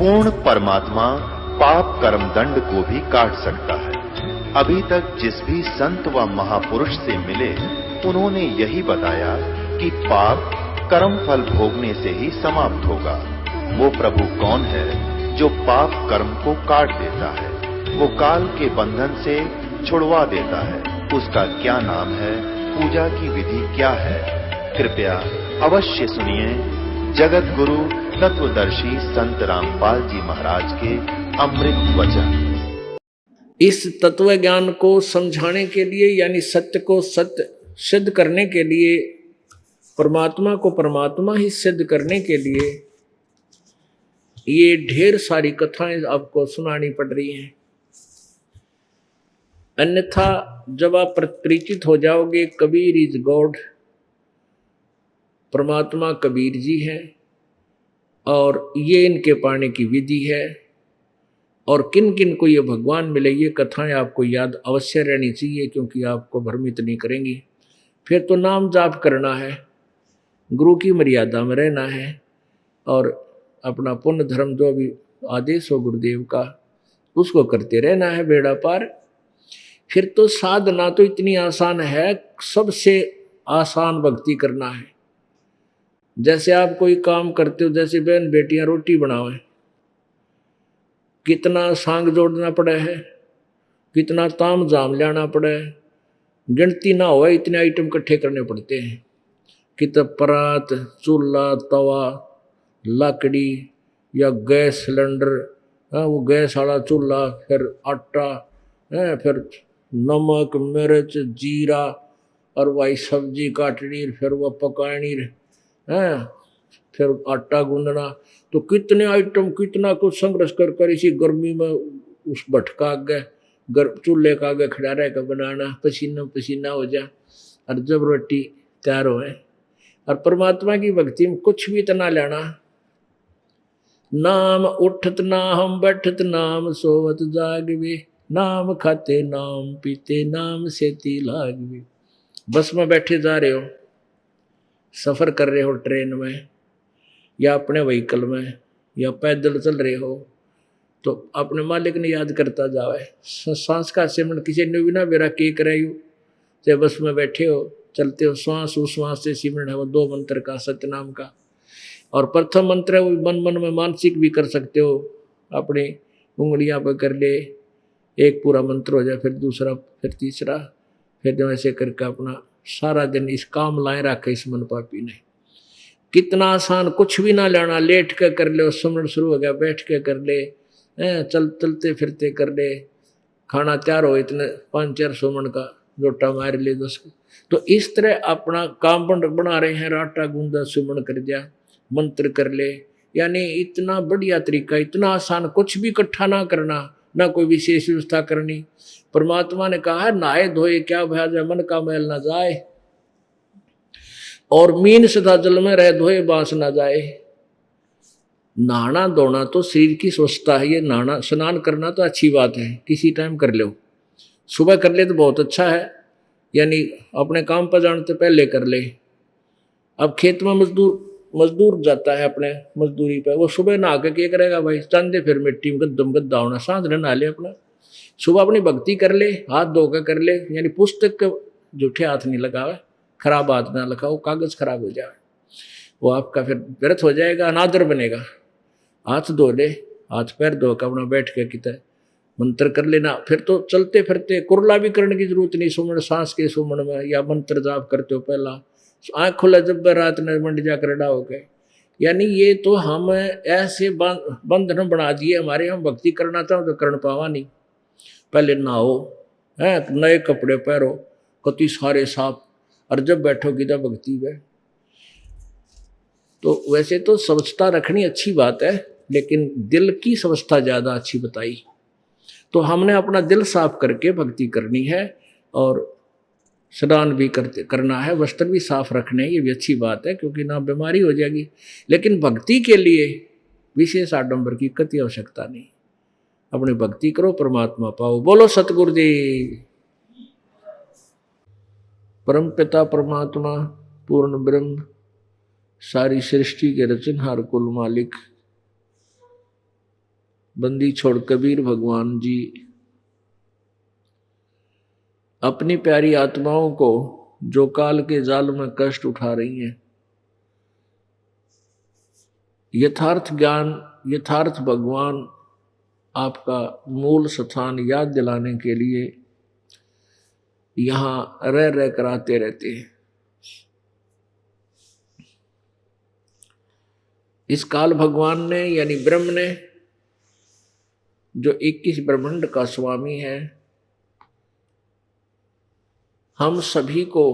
पूर्ण परमात्मा पाप कर्म दंड को भी काट सकता है। अभी तक जिस भी संत व महापुरुष से मिले, उन्होंने यही बताया कि पाप कर्म फल भोगने से ही समाप्त होगा। वो प्रभु कौन है जो पाप कर्म को काट देता है, वो काल के बंधन से छुड़वा देता है। उसका क्या नाम है, पूजा की विधि क्या है? कृपया अवश्य सुनिए जगत गुरु तत्वदर्शी संत रामपाल जी महाराज के अमृत वचन। इस तत्व ज्ञान को समझाने के लिए, यानी सत्य को सत्य सिद्ध करने के लिए, परमात्मा को परमात्मा ही सिद्ध करने के लिए ये ढेर सारी कथाएं आपको सुनानी पड़ रही हैं। अन्यथा जब आप परिचित हो जाओगे कबीर इज गॉड, परमात्मा कबीर जी हैं और ये इनके पाने की विधि है, और किन किन को ये भगवान मिले, ये कथाएं आपको याद अवश्य रहनी चाहिए, क्योंकि आपको भ्रमित नहीं करेंगी। फिर तो नाम जाप करना है, गुरु की मर्यादा में रहना है और अपना पुण्य धर्म जो भी आदेश हो गुरुदेव का उसको करते रहना है, बेड़ा पार। फिर तो साधना तो इतनी आसान है, सबसे आसान भक्ति करना है। जैसे आप कोई काम करते हो, जैसे बहन बेटियां रोटी बनावे, कितना सांग जोड़ना पड़ा है, कितना ताम जाम लाना पड़ा है, गिनती ना हो इतने आइटम इकट्ठे करने पड़ते हैं। कितना परात, चूल्हा, तवा, लकड़ी या गैस सिलेंडर, वो गैस वाला चूल्हा, फिर आटा, फिर नमक मिर्च जीरा, और वही सब्जी काटनी, फिर वह पकानी, फिर आटा गूंदना। तो कितने आइटम, कितना कुछ संघर्ष कर कर इसी गर्मी में उस भटका आगे चूल्हे का आगे खड़ा रह कर बनाना, पसीना पसीना हो जा, और जब रोटी तैयार हो। और परमात्मा की भक्ति में कुछ भी इतना लेना, नाम उठत नाम बैठत नाम सोवत जागवे, नाम खाते नाम पीते नाम सेती लागवे। बस में बैठे जा रहे हो, सफर कर रहे हो ट्रेन में या अपने व्हीकल में या पैदल चल रहे हो, तो अपने मालिक ने याद करता जावे। सांस का सिमरन किसी ने भी ना मेरा के करायु, चाहे बस में बैठे हो चलते हो, श्वास उश्वास से सिमरन है वो 2 मंत्र का, सत्यनाम का। और प्रथम मंत्र है वो मन मन में मानसिक भी कर सकते हो, अपनी उंगलियां पर कर ले, एक पूरा मंत्र हो जाए, फिर दूसरा, फिर तीसरा, फिर जो ऐसे करके अपना सारा दिन इस काम लाए रखा इस मन पापी ने। कितना आसान, कुछ भी ना लेना, लेट के कर ले, सुमरण शुरू हो गया, बैठ के कर ले, चलते फिरते कर ले, खाना तैयार हो इतने 5-4 सुमन का लोटा मार ले 10। तो इस तरह अपना काम बना रहे हैं, आटा गूंदा सुमन कर दिया, मंत्र कर ले, यानी इतना बढ़िया तरीका, इतना आसान, कुछ भी इकट्ठा ना करना, ना कोई विशेष व्यवस्था करनी। परमात्मा ने कहा है नहाए धोए क्या भया जाए, मन का मैल ना जाए, और मीन सदा जल में रह धोए बांस ना जाए। नहाना धोना तो शरीर की स्वच्छता है, ये नहाना स्नान करना तो अच्छी बात है, किसी टाइम कर लो, सुबह कर ले तो बहुत अच्छा है, यानी अपने काम पर जाने से पहले कर ले। अब खेत में मजदूर जाता है अपने मजदूरी पे, वो सुबह नहा के क्या करेगा भाई, चांदे फिर मिट्टी में गद्दम गद्दा होना, सांझ नहा ले अपना, सुबह अपनी भक्ति कर ले, हाथ धो कर ले, यानी पुस्तक के जूठे हाथ नहीं लगावे, खराब हाथ ना लगाओ, कागज खराब हो जाए, वो आपका फिर व्यर्थ हो जाएगा, अनादर बनेगा। हाथ धो ले, हाथ पैर धो कर अपना बैठ के कितना मंत्र कर लेना। फिर तो चलते फिरते कुरला भी करने की जरूरत नहीं, सुमन सांस के सुमन में या मंत्र जाप करते हो, पहला आँख खुला जब रात ने मंड जाकर डा हो गए। यानी ये तो हम ऐसे बंधन बना दिए हमारे, हम भक्ति करना चाहो तो कर पावा नहीं। पहले नहाओ, नए कपड़े पहनो, कति सारे साफ, और जब बैठोगी तो भक्ति में। तो वैसे तो स्वच्छता रखनी अच्छी बात है, लेकिन दिल की स्वच्छता ज़्यादा अच्छी बताई। तो हमने अपना दिल साफ करके भक्ति करनी है, और स्नान भी करना है, वस्त्र भी साफ रखने, ये भी अच्छी बात है, क्योंकि ना बीमारी हो जाएगी। लेकिन भक्ति के लिए विशेष आडंबर की कति आवश्यकता नहीं, अपनी भक्ति करो, परमात्मा पाओ। बोलो सतगुरुदेव। परम पिता परमात्मा पूर्ण ब्रह्म, सारी सृष्टि के रचनहार कुल मालिक, बंदी छोड़ कबीर भगवान जी अपनी प्यारी आत्माओं को जो काल के जाल में कष्ट उठा रही हैं, यथार्थ ज्ञान, यथार्थ भगवान आपका मूल स्थान याद दिलाने के लिए यहां रह रह कर आते रहते हैं। इस काल भगवान ने यानी ब्रह्म ने, जो 21 ब्रह्मांड का स्वामी है, हम सभी को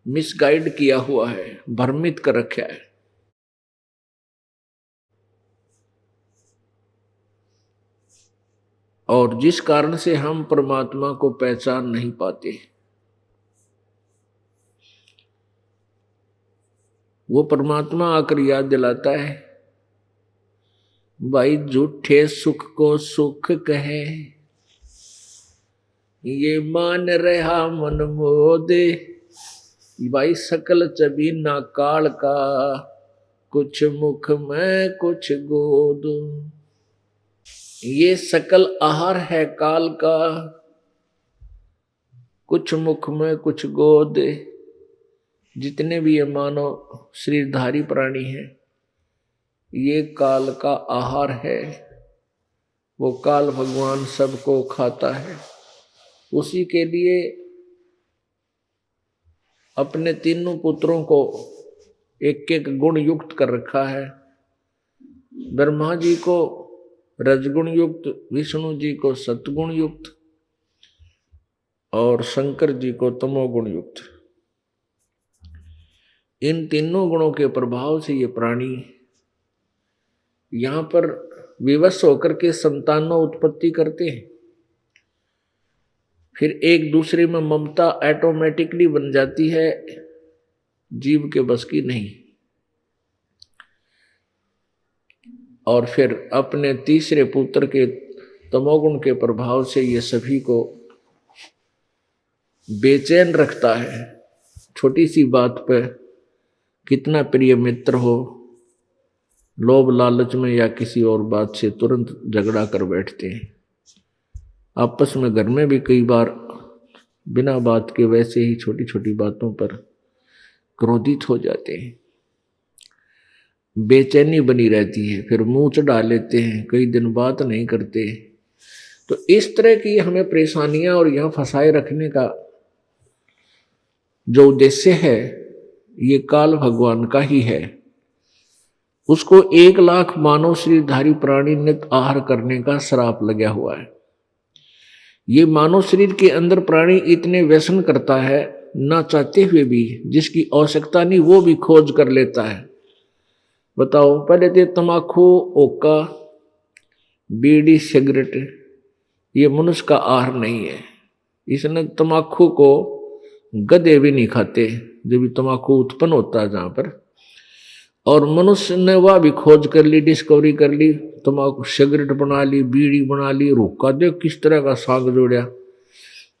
मिसगाइड किया हुआ है, भ्रमित कर रखा है। और जिस कारण से हम परमात्मा को पहचान नहीं पाते, वो परमात्मा आकर याद दिलाता है, भाई झूठे सुख को सुख कहे, ये मान रहा मन मोदे। भाई सकल चबीना काल का, कुछ मुख में कुछ गोद। ये सकल आहार है काल का, कुछ मुख में कुछ गोद। जितने भी ये मानव शरीरधारी प्राणी हैं, ये काल का आहार है। वो काल भगवान सबको खाता है। उसी के लिए अपने तीनों पुत्रों को एक एक गुण युक्त कर रखा है। ब्रह्मा जी को रजगुण युक्त, विष्णु जी को सतगुण युक्त और शंकर जी को तमोगुण युक्त। इन तीनों गुणों के प्रभाव से ये प्राणी यहां पर विवश होकर के संतानों उत्पत्ति करते हैं। फिर एक दूसरे में ममता ऑटोमेटिकली बन जाती है, जीव के बस की नहीं। और फिर अपने तीसरे पुत्र के तमोगुण के प्रभाव से ये सभी को बेचैन रखता है। छोटी सी बात पर कितना प्रिय मित्र हो, लोभ लालच में या किसी और बात से तुरंत झगड़ा कर बैठते हैं। आपस में घर में भी कई बार बिना बात के वैसे ही छोटी छोटी बातों पर क्रोधित हो जाते हैं। बेचैनी बनी रहती है, फिर मुंह चढ़ा लेते हैं, कई दिन बात नहीं करते। तो इस तरह की हमें परेशानियां और यहां फंसाए रखने का जो उद्देश्य है, ये काल भगवान का ही है। उसको 1 लाख मानव शरीरधारी प्राणी नित्य आहार करने का श्राप लगा हुआ है। ये मानव शरीर के अंदर प्राणी इतने व्यसन करता है, ना चाहते हुए भी, जिसकी आवश्यकता नहीं वो भी खोज कर लेता है। बताओ, पहले तो तम्बाकू, ओका, बीड़ी, सिगरेट ये मनुष्य का आहार नहीं है। इसने तम्बाकू को गधे भी नहीं खाते, जब भी तम्बाकू उत्पन्न होता है जहां पर। और मनुष्य ने वह भी खोज कर ली, डिस्कवरी कर ली, तम्बाकू सिगरेट बना ली, बीड़ी बना ली, रोका देख किस तरह का साग जोड़िया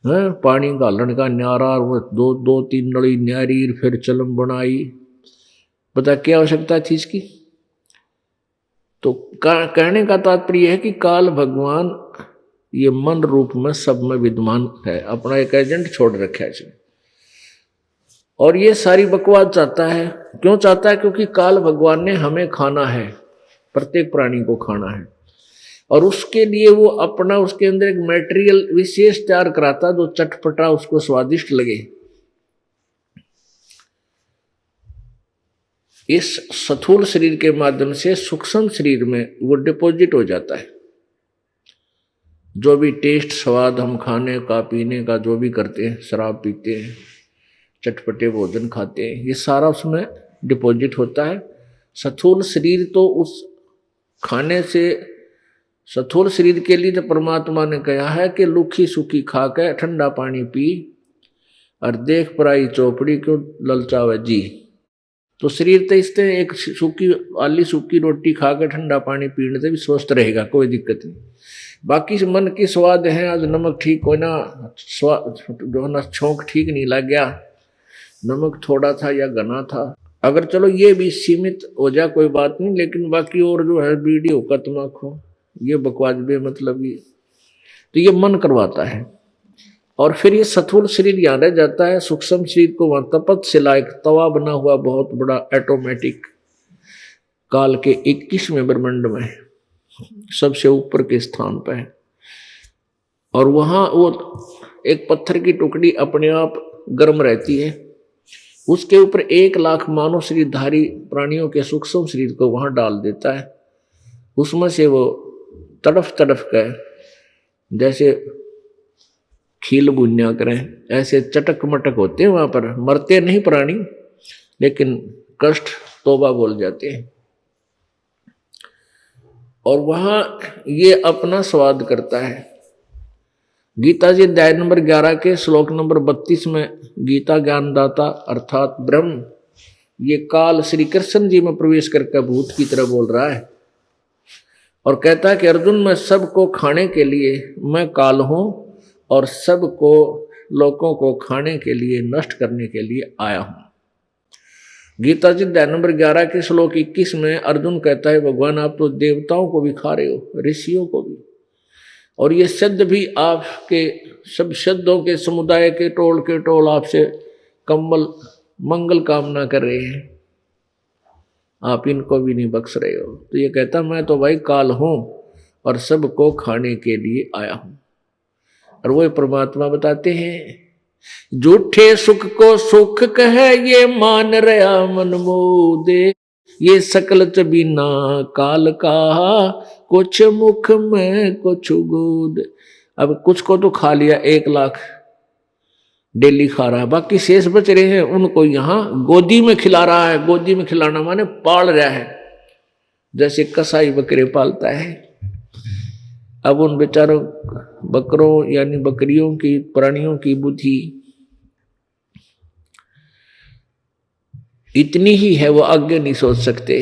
है, पानी गालन का न्यारा, दो तीन नली न्यारी, फिर चलम बनाई। बता क्या आवश्यकता थी इसकी? तो कहने का तात्पर्य है कि काल भगवान ये मन रूप में सब में विद्यमान है, अपना एक एजेंट छोड़ रखा है इसने। और ये सारी बकवास चाहता है। क्यों चाहता है? क्योंकि काल भगवान ने हमें खाना है, प्रत्येक प्राणी को खाना है। और उसके लिए वो अपना उसके अंदर एक मटेरियल विशेष तैयार कराता जो चटपटा उसको स्वादिष्ट लगे। इस स्थूल शरीर के माध्यम से सूक्ष्म शरीर में वो डिपॉजिट हो जाता है। जो भी टेस्ट, स्वाद हम खाने का, पीने का जो भी करते हैं, शराब पीते हैं, चटपटे भोजन खाते हैं, ये सारा उसमें डिपॉजिट होता है। स्थूल शरीर तो उस खाने से, स्थूल शरीर के लिए तो परमात्मा ने कहा है कि लुखी सुखी खा के ठंडा पानी पी और देख पराई चौपड़ी क्यों ललचावे जी। तो शरीर तो इससे एक सूखी रोटी खा के ठंडा पानी पीने से भी स्वस्थ रहेगा, कोई दिक्कत नहीं। बाकी मन की स्वाद है, आज नमक ठीक हो ना, स्वाद जो ना छोंक ठीक नहीं लग गया, नमक थोड़ा था या घना था, अगर चलो ये भी सीमित हो जाए कोई बात नहीं, लेकिन बाकी और जो है वीडियो का तमाकू ये बकवास मतलब ये, तो ये मन करवाता है। और फिर ये स्थूल शरीर यहाँ रह जाता है, सूक्ष्म शरीर को वहां तपत शिला एक तवा बना हुआ बहुत बड़ा ऑटोमेटिक काल के 21वें ब्रह्मांड में सबसे ऊपर के स्थान पर है। और वहां वो एक पत्थर की टुकड़ी अपने आप गर्म रहती है, उसके ऊपर 1,00,000 मानव शरीरधारी प्राणियों के सूक्ष्म शरीर को वहां डाल देता है। उसमें से वो तड़फ तड़फ कर जैसे खील बुनिया करें ऐसे चटक मटक होते हैं वहां पर, मरते नहीं प्राणी, लेकिन कष्ट तौबा बोल जाते हैं। और वहां ये अपना स्वाद करता है। गीता जी अध्याय नंबर 11 के श्लोक नंबर 32 में गीता ज्ञानदाता अर्थात ब्रह्म ये काल श्री कृष्ण जी में प्रवेश करके भूत की तरह बोल रहा है और कहता है कि अर्जुन, मैं सबको खाने के लिए मैं काल हूं और सबको लोगों को खाने के लिए नष्ट करने के लिए आया हूं। गीता जी अध्याय नंबर 11 के श्लोक 21 में अर्जुन कहता है, भगवान आप तो देवताओं को भी खा रहे हो, ऋषियों को भी, और ये सिद्ध भी आपके सब सिद्धों के समुदाय के टोल आपसे कम्बल मंगल कामना कर रहे हैं, आप इनको भी नहीं बख्श रहे हो। तो ये कहता मैं तो भाई काल हूं और सबको खाने के लिए आया हूं। और वो परमात्मा बताते हैं, झूठे सुख को सुख कहे ये मान रहा मन मोदे, ये सकल बिना काल का कुछ मुख में कुछ गोद। अब कुछ को तो खा लिया 1,00,000 डेली खा रहा है, बाकी शेष बच रहे हैं उनको यहाँ गोदी में खिला रहा है। गोदी में खिलाना माने पाल रहा है, जैसे कसाई बकरे पालता है। अब उन बेचारों बकरों यानी बकरियों की प्राणियों की बुद्धि इतनी ही है, वो आगे नहीं सोच सकते।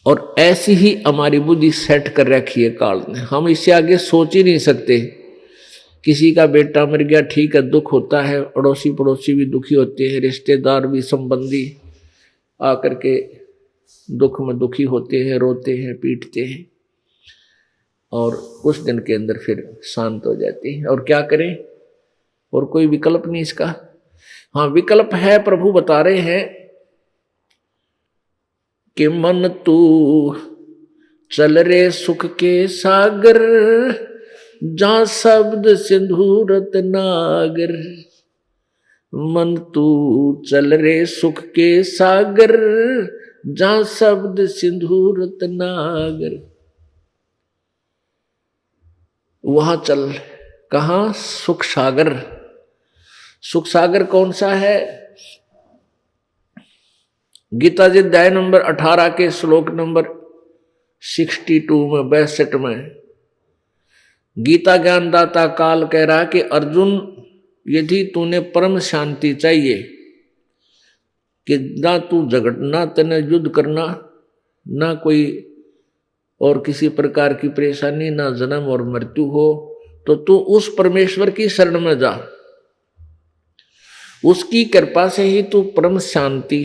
और ऐसी ही हमारी बुद्धि सेट कर रखी है काल ने, हम इससे आगे सोच ही नहीं सकते। किसी का बेटा मर गया, ठीक है, दुख होता है, अड़ोसी पड़ोसी भी दुखी होते हैं, रिश्तेदार भी, संबंधी आकर के दुख में दुखी होते हैं, रोते हैं, पीटते हैं, और कुछ दिन के अंदर फिर शांत हो जाते हैं। और क्या करें, और कोई विकल्प नहीं इसका। हाँ विकल्प है, प्रभु बता रहे हैं कि मन तू चल रे सुख के सागर, जहां शब्द सिंधु रत्नागर। मन तू चल रे सुख के सागर, जहां शब्द सिंधु रत्नागर। वहां चल, कहां? सुख सागर। सुख सागर कौन सा है? गीता जी अध्याय नंबर 18 के श्लोक नंबर 62 में 62 में गीता ज्ञानदाता काल कह रहा है कि अर्जुन, यदि तूने परम शांति चाहिए कि ना तू झगड़ना, तेने युद्ध करना, ना कोई और किसी प्रकार की परेशानी, ना जन्म और मृत्यु हो, तो तू उस परमेश्वर की शरण में जा। उसकी कृपा से ही तू परम शांति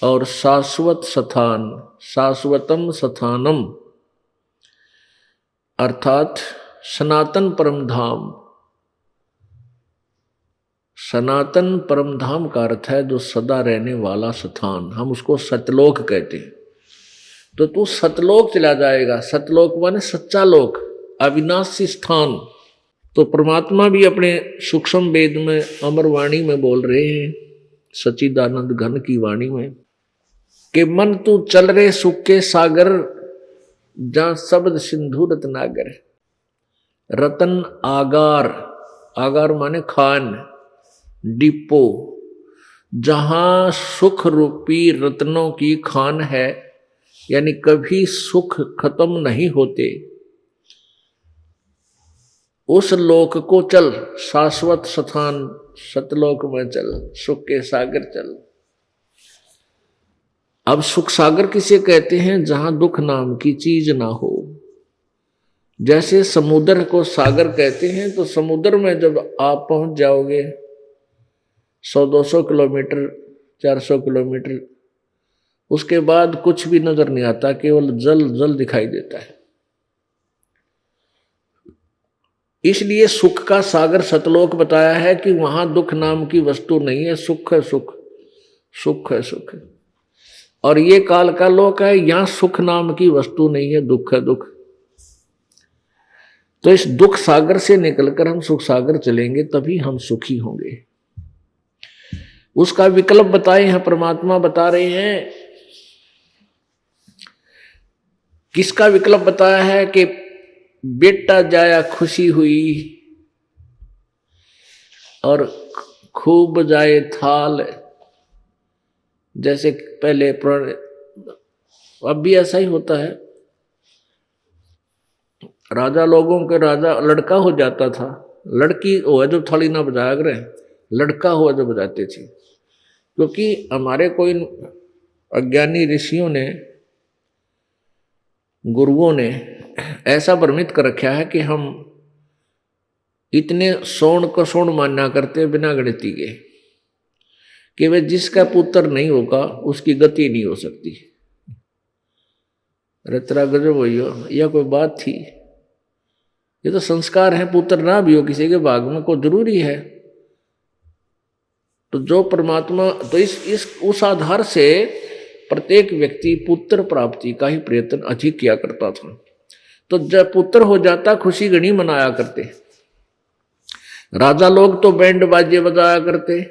और शाश्वत स्थान, शाश्वतम स्थानम अर्थात सनातन परम धाम। सनातन परम धाम का अर्थ है जो सदा रहने वाला स्थान, हम उसको सतलोक कहते हैं। तो तू सतलोक चला जाएगा। सतलोक माने सच्चा लोक, अविनाशी स्थान। तो परमात्मा भी अपने सूक्ष्म वेद में अमर वाणी में बोल रहे हैं, सच्चिदानंद घन की वाणी में, कि मन तू चल रे सुख के सागर, जहां शब्द सिंधु रत्नागर। रतन आगार, आगार माने खान, डिपो, जहां सुख रूपी रत्नों की खान है, यानी कभी सुख खत्म नहीं होते, उस लोक को चल, शाश्वत स्थान सतलोक में चल, सुख के सागर चल। अब सुख सागर किसे कहते हैं? जहां दुख नाम की चीज ना हो। जैसे समुद्र को सागर कहते हैं, तो समुद्र में जब आप पहुंच जाओगे 100-200 किलोमीटर 400 किलोमीटर, उसके बाद कुछ भी नजर नहीं आता, केवल जल जल दिखाई देता है। इसलिए सुख का सागर सतलोक बताया है कि वहां दुख नाम की वस्तु नहीं है, सुख है सुख, सुख है सुख। और ये काल का लोक है, यहां सुख नाम की वस्तु नहीं है, दुख है दुख। तो इस दुख सागर से निकलकर हम सुख सागर चलेंगे, तभी हम सुखी होंगे। उसका विकल्प बताए हैं परमात्मा, बता रहे हैं। किसका विकल्प बताया है कि बेटा जाया खुशी हुई और खूब जाए थाल। जैसे पहले पुराने, अब भी ऐसा ही होता है, राजा लोगों के राजा लड़का हो जाता था, लड़की हो जब थाली ना बजाया करे, लड़का हुआ जो बजाते थे। क्योंकि हमारे कोई अज्ञानी ऋषियों ने, गुरुओं ने ऐसा भ्रमित कर रखा है कि हम इतने सोण को सोण मानना करते बिना गणिती के, कि वे जिसका पुत्र नहीं होगा उसकी गति नहीं हो सकती। रतरा गजब हो, यह कोई बात थी? ये तो संस्कार है, पुत्र ना भी हो किसी के भाग में को जरूरी है। तो जो परमात्मा, तो इस उस आधार से प्रत्येक व्यक्ति पुत्र प्राप्ति का ही प्रयत्न अधिक किया करता था। तो जब पुत्र हो जाता खुशी घनी मनाया करते। राजा लोग तो बैंड बाजे बजाया करते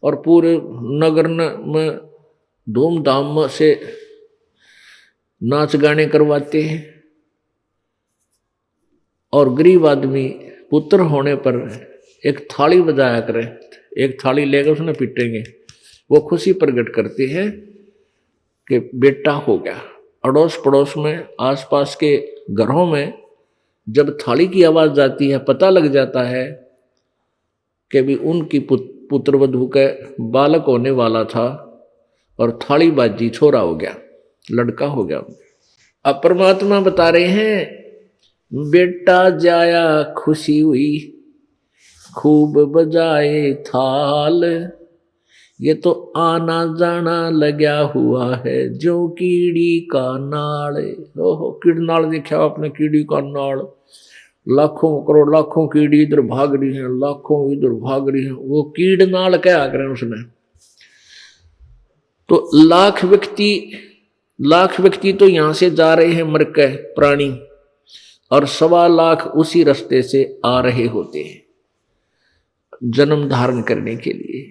और पूरे नगर में धूमधाम से नाच गाने करवाते हैं। और गरीब आदमी पुत्र होने पर एक थाली बजाया करे, एक थाली लेकर उसने पीटेंगे, वो खुशी प्रकट करते हैं कि बेटा हो गया। अड़ोस पड़ोस में, आसपास के घरों में जब थाली की आवाज जाती है, पता लग जाता है कि भी उनकी पुत्रवधू के बालक होने वाला था और थाली बाजी, छोरा हो गया, लड़का हो गया। अब परमात्मा बता रहे हैं, बेटा जाया खुशी हुई खूब बजाए थाल। ये तो आना जाना लगा हुआ है जो कीड़ी का नाड़। ओहो, कीड़ नाड़ देखा आपने? कीड़ी का नाड़, लाखों करोड़ लाखों कीड़ी इधर भाग रही हैं, लाखों इधर भाग रही हैं, वो कीड़ नाड़ क्या करें उसने। तो लाख व्यक्ति तो यहां से जा रहे हैं मर के प्राणी, और 1.25 लाख उसी रास्ते से आ रहे होते हैं जन्म धारण करने के लिए।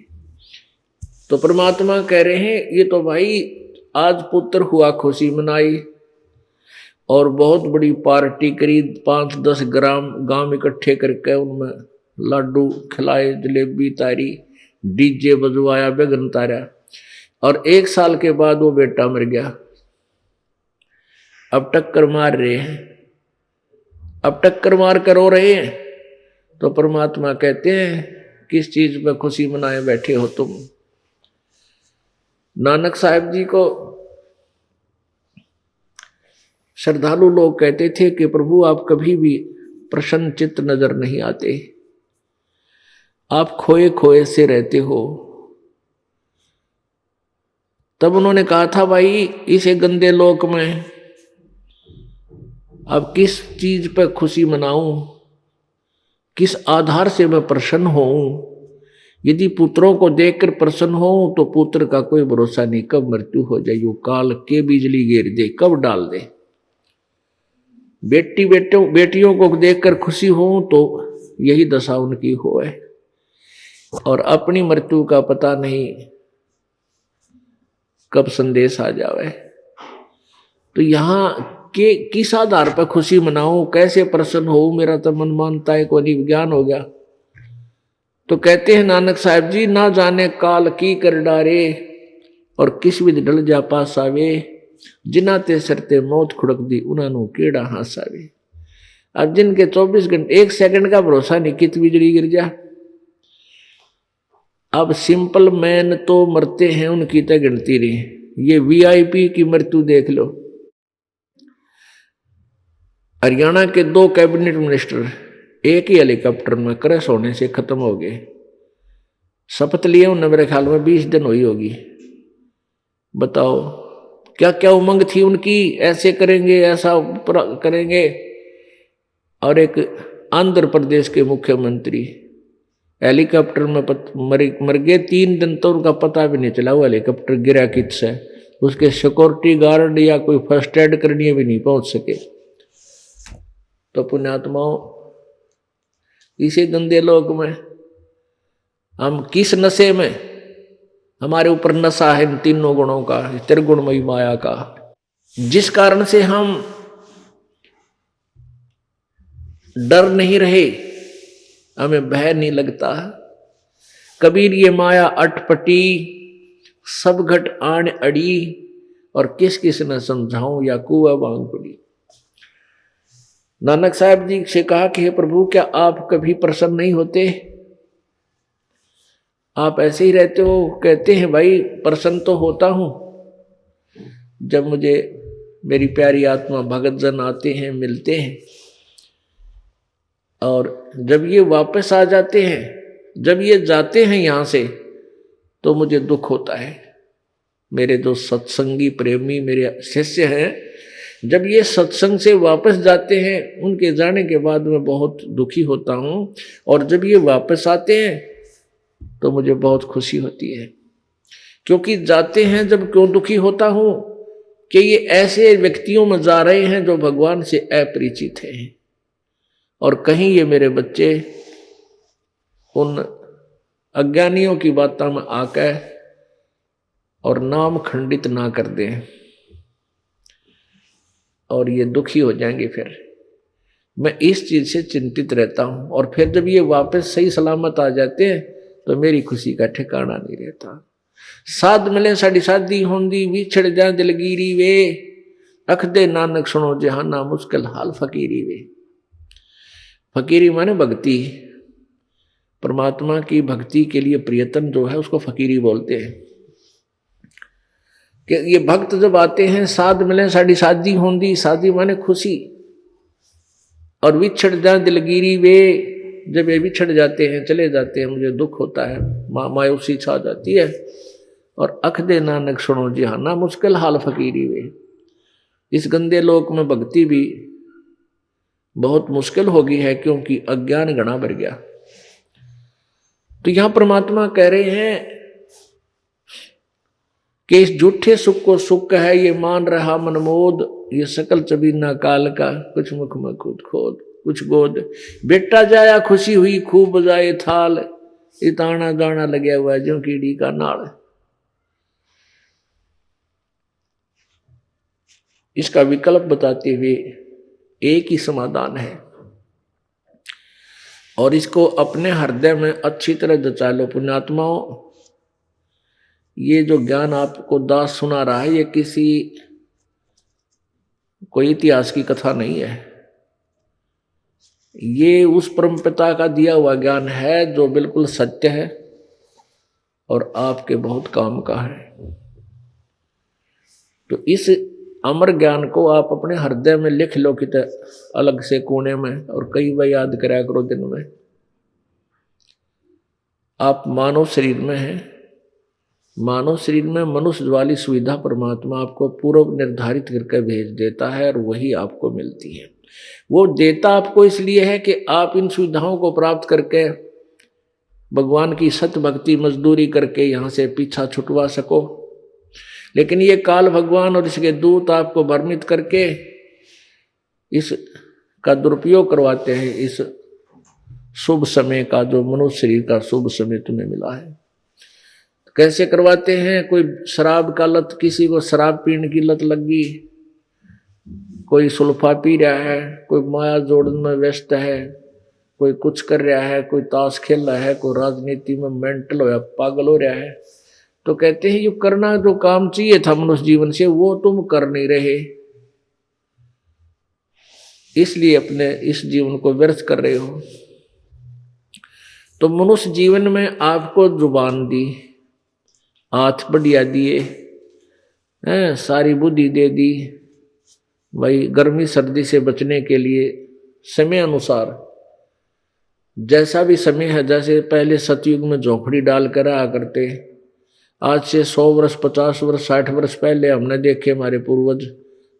तो परमात्मा कह रहे हैं, ये तो भाई आज पुत्र हुआ, खुशी मनाई और बहुत बड़ी पार्टी करी, 5-10 ग्राम गांव इकट्ठे करके उनमें लाडू खिलाए, जलेबी तारी, डीजे बजवाया, बेगन तारा, और 1 साल के बाद वो बेटा मर गया। अब टक्कर मार रहे हैं, अब टक्कर मार कर रो रहे हैं। तो परमात्मा कहते हैं, किस चीज पे खुशी मनाए बैठे हो तुम? नानक साहब जी को श्रद्धालु लोग कहते थे कि प्रभु आप कभी भी प्रसन्न चित्त नजर नहीं आते, आप खोए खोए से रहते हो। तब उन्होंने कहा था, भाई इसे गंदे लोक में अब किस चीज पर खुशी मनाऊं, किस आधार से मैं प्रसन्न होऊं? यदि पुत्रों को देखकर प्रसन्न हो तो पुत्र का कोई भरोसा नहीं, कब मृत्यु हो जाए, यो काल के बिजली गिर दे, कब डाल दे। बेटियों को देखकर खुशी हो तो यही दशा उनकी हो है, और अपनी मृत्यु का पता नहीं कब संदेश आ जावे। तो यहाँ के किस आधार पर खुशी मनाऊं, कैसे प्रसन्न हो? मेरा तो मन मानता है कोई विज्ञान हो गया। तो कहते हैं नानक साहब जी, ना जाने काल की कर डारे और किस विध डल जा पास आवे, जिना ते सरते मौत खुड़क दी उन्होंने केड़ा हास आवे। अब जिनके 24 घंटे 1 सेकंड का भरोसा नहीं, कित बिजली गिर जा। अब सिंपल मैन तो मरते हैं, उनकी तो गिनती रही। ये वीआईपी की मृत्यु देख लो। हरियाणा के 2 कैबिनेट मिनिस्टर एक ही हेलीकॉप्टर में क्रैश होने से खत्म हो गए। शपथ लिए उन्होंने, मेरे ख्याल में 20 दिन हुई होगी। बताओ क्या क्या उमंग थी उनकी, ऐसे करेंगे ऐसा करेंगे। और एक आंध्र प्रदेश के मुख्यमंत्री हेलीकॉप्टर में मर गए, 3 दिन तो उनका पता भी नहीं चला वो हेलीकॉप्टर गिरा किस है। उसके सिक्योरिटी गार्ड या कोई फर्स्ट एड करनी भी नहीं पहुंच सके। तो पुण्यात्माओं, इसी गंदे लोक में हम किस नशे में, हमारे ऊपर नशा है इन तीनों गुणों का, त्रिगुणमयी माया का, जिस कारण से हम डर नहीं रहे, हमें भय नहीं लगता। कबीर ये माया अटपटी सब घट आन अड़ी, और किस किस न समझाऊं या कुआ बांग पड़ी। नानक साहब जी से कहा कि हे प्रभु, क्या आप कभी प्रसन्न नहीं होते? आप ऐसे ही रहते हो? कहते हैं भाई प्रसन्न तो होता हूं जब मुझे मेरी प्यारी आत्मा भगत जन आते हैं, मिलते हैं, और जब ये वापस आ जाते हैं, जब ये जाते हैं यहां से, तो मुझे दुख होता है। मेरे जो सत्संगी प्रेमी मेरे शिष्य हैं, जब ये सत्संग से वापस जाते हैं, उनके जाने के बाद मैं बहुत दुखी होता हूं, और जब ये वापस आते हैं तो मुझे बहुत खुशी होती है। क्योंकि जाते हैं जब, क्यों दुखी होता हूं कि ये ऐसे व्यक्तियों में जा रहे हैं जो भगवान से अपरिचित हैं, और कहीं ये मेरे बच्चे उन अज्ञानियों की बातों में आकर और नाम खंडित ना कर दें, और ये दुखी हो जाएंगे। फिर मैं इस चीज से चिंतित रहता हूं, और फिर जब ये वापस सही सलामत आ जाते हैं तो मेरी खुशी का ठिकाना नहीं रहता। साध मिले साड़ी शादी होंदी, बिछड़ जाए दिलगीरी वे, अख दे नानक सुनो जहाना मुश्किल हाल फकीरी वे। फकीरी माने भक्ति, परमात्मा की भक्ति के लिए प्रियतम जो है उसको फकीरी बोलते हैं। कि ये भक्त जब आते हैं, साध मिले साड़ी शादी होंदी, शादी माने खुशी, और बिछड़ जाए दिलगीरी वे, जब ये बिछड़ जाते हैं, चले जाते हैं, मुझे दुख होता है, मायूसी छा जाती है। और अख दे नानक सुनो जहाना मुश्किल हाल फकीरी वे। इस गंदे लोक में भक्ति भी बहुत मुश्किल हो गई है, क्योंकि अज्ञान घना भर गया। तो यहां परमात्मा कह रहे हैं कि इस झूठे सुख को सुख है, ये मान रहा मनमोद, ये सकल चबीना काल का, कुछ मुख में खुद खोद कुछ गोद। बेटा जाया खुशी हुई खूब बजाए थाल, इताना गाना लगे हुआ जो कीड़ी का नाल। इसका विकल्प बताते हुए एक ही समाधान है, और इसको अपने हृदय में अच्छी तरह जचा लो पुण्यात्माओं। ये जो ज्ञान आपको दास सुना रहा है, ये किसी कोई इतिहास की कथा नहीं है, ये उस परम पिता का दिया हुआ ज्ञान है जो बिल्कुल सत्य है और आपके बहुत काम का है। तो इस अमर ज्ञान को आप अपने हृदय में लिख लो किते अलग से कोने में, और कई बार याद करा करो दिन में। आप मानव शरीर में हैं, मानव शरीर में मनुष्य वाली सुविधा परमात्मा आपको पूर्व निर्धारित करके भेज देता है, और वही आपको मिलती है। वो देता आपको इसलिए है कि आप इन सुविधाओं को प्राप्त करके भगवान की सत्य भक्ति मजदूरी करके यहां से पीछा छुटवा सको। लेकिन ये काल भगवान और इसके दूत आपको भ्रमित करके इसका दुरुपयोग करवाते हैं, इस शुभ समय का, जो मनुष्य शरीर का शुभ समय तुम्हें मिला है। कैसे करवाते हैं? कोई शराब का लत, किसी को शराब पीने की लत लग गई, कोई सुल्फा पी रहा है, कोई माया जोड़न में व्यस्त है, कोई कुछ कर रहा है, कोई ताश खेल रहा है, कोई राजनीति में मेंटल हो या पागल हो रहा है। तो कहते हैं ये करना जो काम चाहिए था मनुष्य जीवन से, वो तुम कर नहीं रहे, इसलिए अपने इस जीवन को व्यर्थ कर रहे हो। तो मनुष्य जीवन में आपको जुबान दी, हाथ बढ़िया दिए हैं, सारी बुद्धि दे दी, भाई गर्मी सर्दी से बचने के लिए समय अनुसार जैसा भी समय है, जैसे पहले सतयुग में झोपड़ी डालकर आया करते, आज से 100 वर्ष 50 वर्ष 60 वर्ष पहले हमने देखे हमारे पूर्वज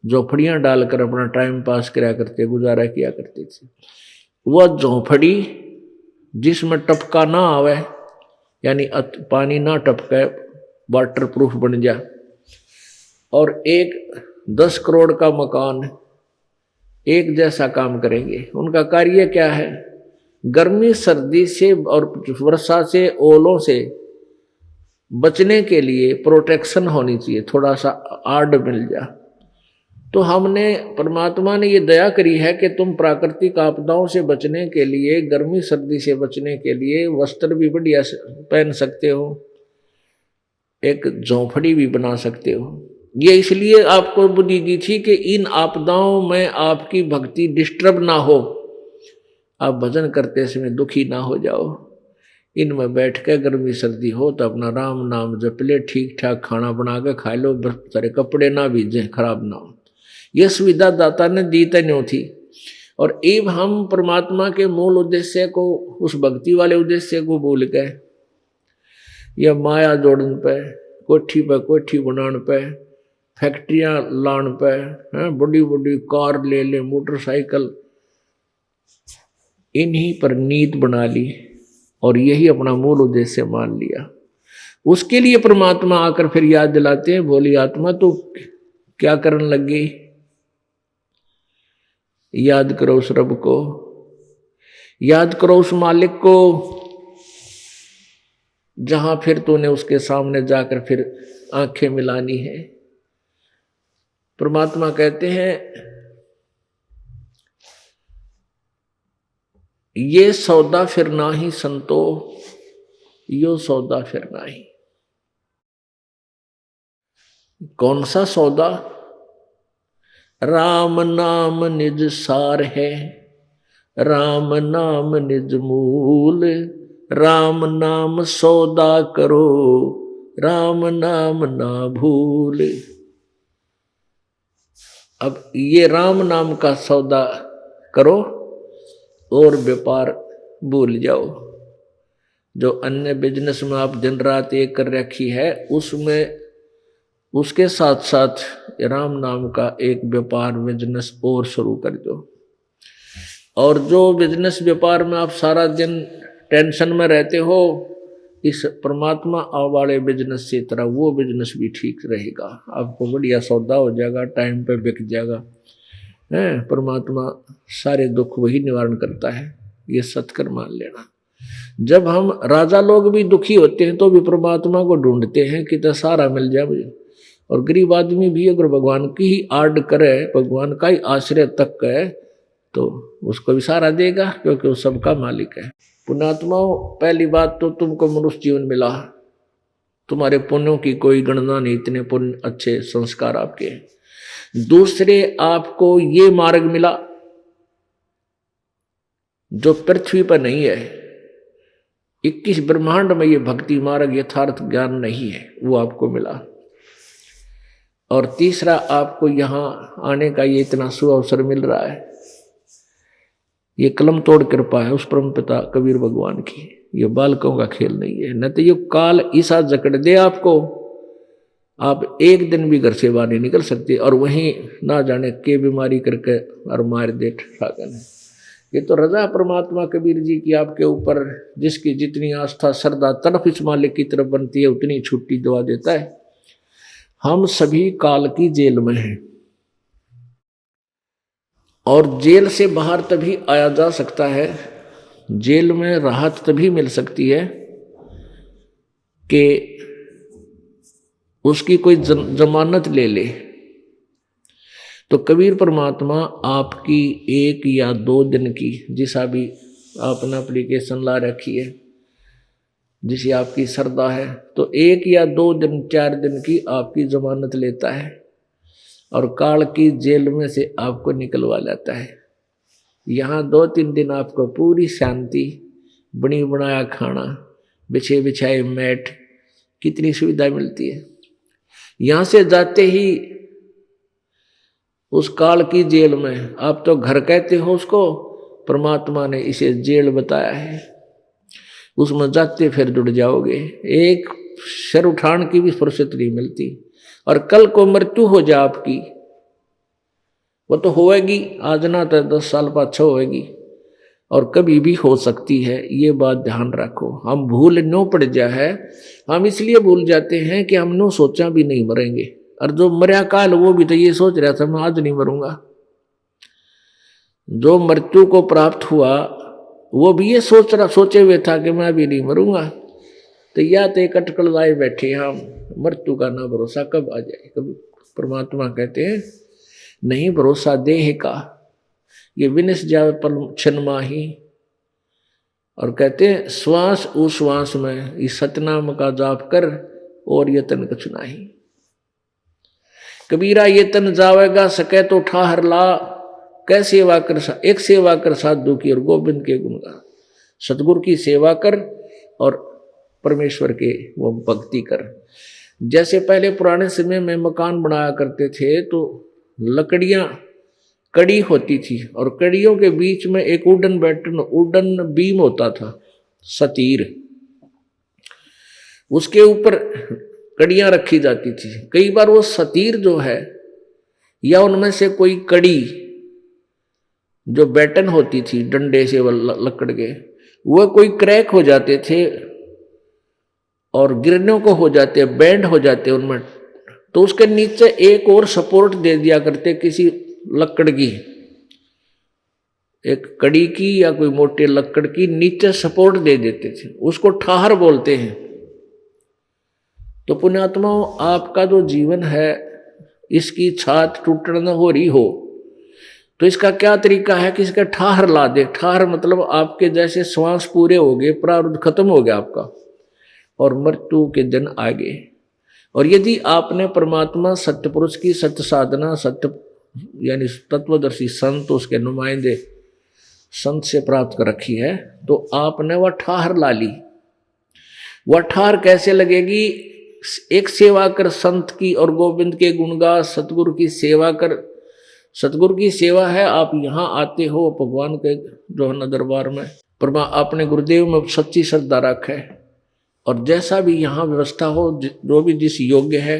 झोपड़ियां डालकर अपना टाइम पास किया करते, गुजारा किया करते थे। वह झोपड़ी जिसमें टपका ना आवे, यानी पानी ना टपके, वाटर प्रूफ बन जाए, और एक 10 करोड़ का मकान एक जैसा काम करेंगे। उनका कार्य क्या है? गर्मी सर्दी से और वर्षा से, ओलों से बचने के लिए प्रोटेक्शन होनी चाहिए, थोड़ा सा आड़ मिल जा। तो हमने, परमात्मा ने ये दया करी है कि तुम प्राकृतिक आपदाओं से बचने के लिए, गर्मी सर्दी से बचने के लिए वस्त्र भी बढ़िया पहन सकते हो, एक झोंपड़ी भी बना सकते हो। ये इसलिए आपको बुद्धि दी थी कि इन आपदाओं में आपकी भक्ति डिस्टर्ब ना हो, आप भजन करते समय दुखी ना हो जाओ। इनमें बैठ के गर्मी सर्दी हो तो अपना राम नाम जप ले, ठीक ठाक खाना बना के खा लो, सारे कपड़े ना भीजे, खराब ना हो। यह सुविधा दाता ने दी तन्यों थी। और एव हम परमात्मा के मूल उद्देश्य को, उस भक्ति वाले उद्देश्य को भूल गए, यह माया जोड़न पे, कोठी बनाने पे, फैक्ट्रियां लाने पे, बड़ी बड़ी कार ले ले, मोटरसाइकिल, इन्हीं पर नीत बना ली और यही अपना मूल उद्देश्य मान लिया। उसके लिए परमात्मा आकर फिर याद दिलाते हैं, बोली आत्मा तू क्या करने लगी? याद करो उस रब को, याद करो उस मालिक को, जहां फिर तूने उसके सामने जाकर फिर आंखें मिलानी है। परमात्मा कहते हैं ये सौदा फिर ना ही संतो, यो सौदा फिर ना ही। कौन सा सौदा? राम नाम निज सार है, राम नाम निज मूल, राम नाम सौदा करो, राम नाम ना भूल। अब ये राम नाम का सौदा करो और व्यापार भूल जाओ। जो अन्य बिजनेस में आप दिन रात एक कर रखी है, उसमें उसके साथ साथ राम नाम का एक व्यापार बिजनेस और शुरू कर दो। और जो बिजनेस व्यापार में आप सारा दिन टेंशन में रहते हो, इस परमात्मा वाले बिजनेस से तरह वो बिजनेस भी ठीक रहेगा, आपको बढ़िया सौदा हो जाएगा, टाइम पे बिक जाएगा। परमात्मा सारे दुख वही निवारण करता है, ये सत्कर मान लेना। जब हम राजा लोग भी दुखी होते हैं तो भी परमात्मा को ढूंढते हैं कि तो सहारा मिल जाए मुझे। और गरीब आदमी भी अगर भगवान की ही आड़ करे, भगवान का ही आश्रय तक है, तो उसको भी सहारा देगा, क्योंकि वो सबका मालिक है। पुण्यात्माओं, पहली बात तो तुमको मनुष्य जीवन मिला, तुम्हारे पुण्यों की कोई गणना नहीं, इतने पुण्य अच्छे संस्कार आपके। दूसरे, आपको ये मार्ग मिला जो पृथ्वी पर नहीं है, 21 ब्रह्मांड में ये भक्ति मार्ग यथार्थ ज्ञान नहीं है, वो आपको मिला। और तीसरा, आपको यहां आने का ये इतना सुअवसर मिल रहा है, ये कलम तोड़ कृपा है उस परम पिता कबीर भगवान की, ये बालकों का खेल नहीं है। न तो ये काल ऐसा जकड़ दे आपको, आप एक दिन भी घर से बाहर नहीं निकल सकते, और वहीं ना जाने के बीमारी करके और मार दे ठाकन। ये तो रजा परमात्मा कबीर जी की आपके ऊपर, जिसकी जितनी आस्था श्रद्धा तड़प इस मालिक की तरफ बनती है, उतनी छुट्टी दवा देता है। हम सभी काल की जेल में हैं, और जेल से बाहर तभी आया जा सकता है, जेल में राहत तभी मिल सकती है कि उसकी कोई जमानत ले ले। तो कबीर परमात्मा आपकी 1 या 2 दिन की, जिसा भी आपने एप्लीकेशन ला रखी है, जिसे आपकी श्रद्धा है, तो 1 या 2 दिन 4 दिन की आपकी जमानत लेता है और काल की जेल में से आपको निकलवा लाता है। यहाँ 2-3 दिन आपको पूरी शांति, बनी बनाया खाना, बिछे बिछाए मैट, कितनी सुविधा मिलती है। यहाँ से जाते ही उस काल की जेल में, आप तो घर कहते हो उसको, परमात्मा ने इसे जेल बताया है, उसमें जाते फिर जुड़ जाओगे, एक सिर उठान की भी फुर्सत नहीं मिलती। और कल को मृत्यु हो जाए आपकी, वो तो होएगी, आज ना तो 10 साल पाछा होएगी, और कभी भी हो सकती है, ये बात ध्यान रखो। हम भूल नो पड़ जा है, हम इसलिए भूल जाते हैं कि हमने सोचा भी नहीं मरेंगे, और जो मर्या काल वो भी तो ये सोच रहा था मैं आज नहीं मरूंगा। जो मृत्यु को प्राप्त हुआ वो भी ये सोचे हुए था कि मैं भी नहीं मरूंगा। तो या तो एक अटकल लाए बैठे हम, मृत्यु का ना भरोसा कब आ जाए। कभी परमात्मा कहते हैं नहीं भरोसा देह का, ये विनिस जावे पल क्षण माही। और कहते हैं श्वास उश्वास में इस सतनाम का जाप कर और ये तन कछु नाही। कबीरा ये तन जावेगा सके तो ठाहर ला, कै सेवा कर एक सेवा कर साधु की और गोविंद के गुण गा। सतगुरु की सेवा कर और परमेश्वर के वो भक्ति कर। जैसे पहले पुराने समय में मकान बनाया करते थे तो लकड़ियां कड़ी होती थी और कड़ियों के बीच में एक उडन बीम होता था, सतीर, उसके ऊपर कड़ियां रखी जाती थी। कई बार वो सतीर जो है या उनमें से कोई कड़ी जो बैटन होती थी डंडे से लकड़ के, वह कोई क्रैक हो जाते थे और गिरने को हो जाते, बैंड हो जाते उनमें, तो उसके नीचे एक और सपोर्ट दे दिया करते किसी लकड़ की, एक कड़ी की या कोई मोटे लकड़ की नीचे सपोर्ट दे देते थे, उसको ठाहर बोलते हैं। तो पुण्यात्माओं आपका जो जीवन है इसकी छात टूटना हो रही हो तो इसका क्या तरीका है कि इसका ठाहर ला दे। ठाहर मतलब आपके जैसे श्वास पूरे हो गए, प्रारब्ध खत्म हो गया आपका और मृत्यु के दिन आ गए। और यदि आपने परमात्मा सत्य पुरुष की सत्य साधना, सत्य यानी तत्वदर्शी संत, उसके नुमाइंदे संत से प्राप्त कर रखी है तो आपने वह ठाहर ला ली। वह ठाहर कैसे लगेगी? एक सेवा कर संत की और गोविंद के गुण गा, सतगुरु की सेवा कर। सतगुरु की सेवा है आप यहाँ आते हो भगवान के जो है ना दरबार में, अपने गुरुदेव में सच्ची श्रद्धा रखे और जैसा भी यहाँ व्यवस्था हो, जो भी जिस योग्य है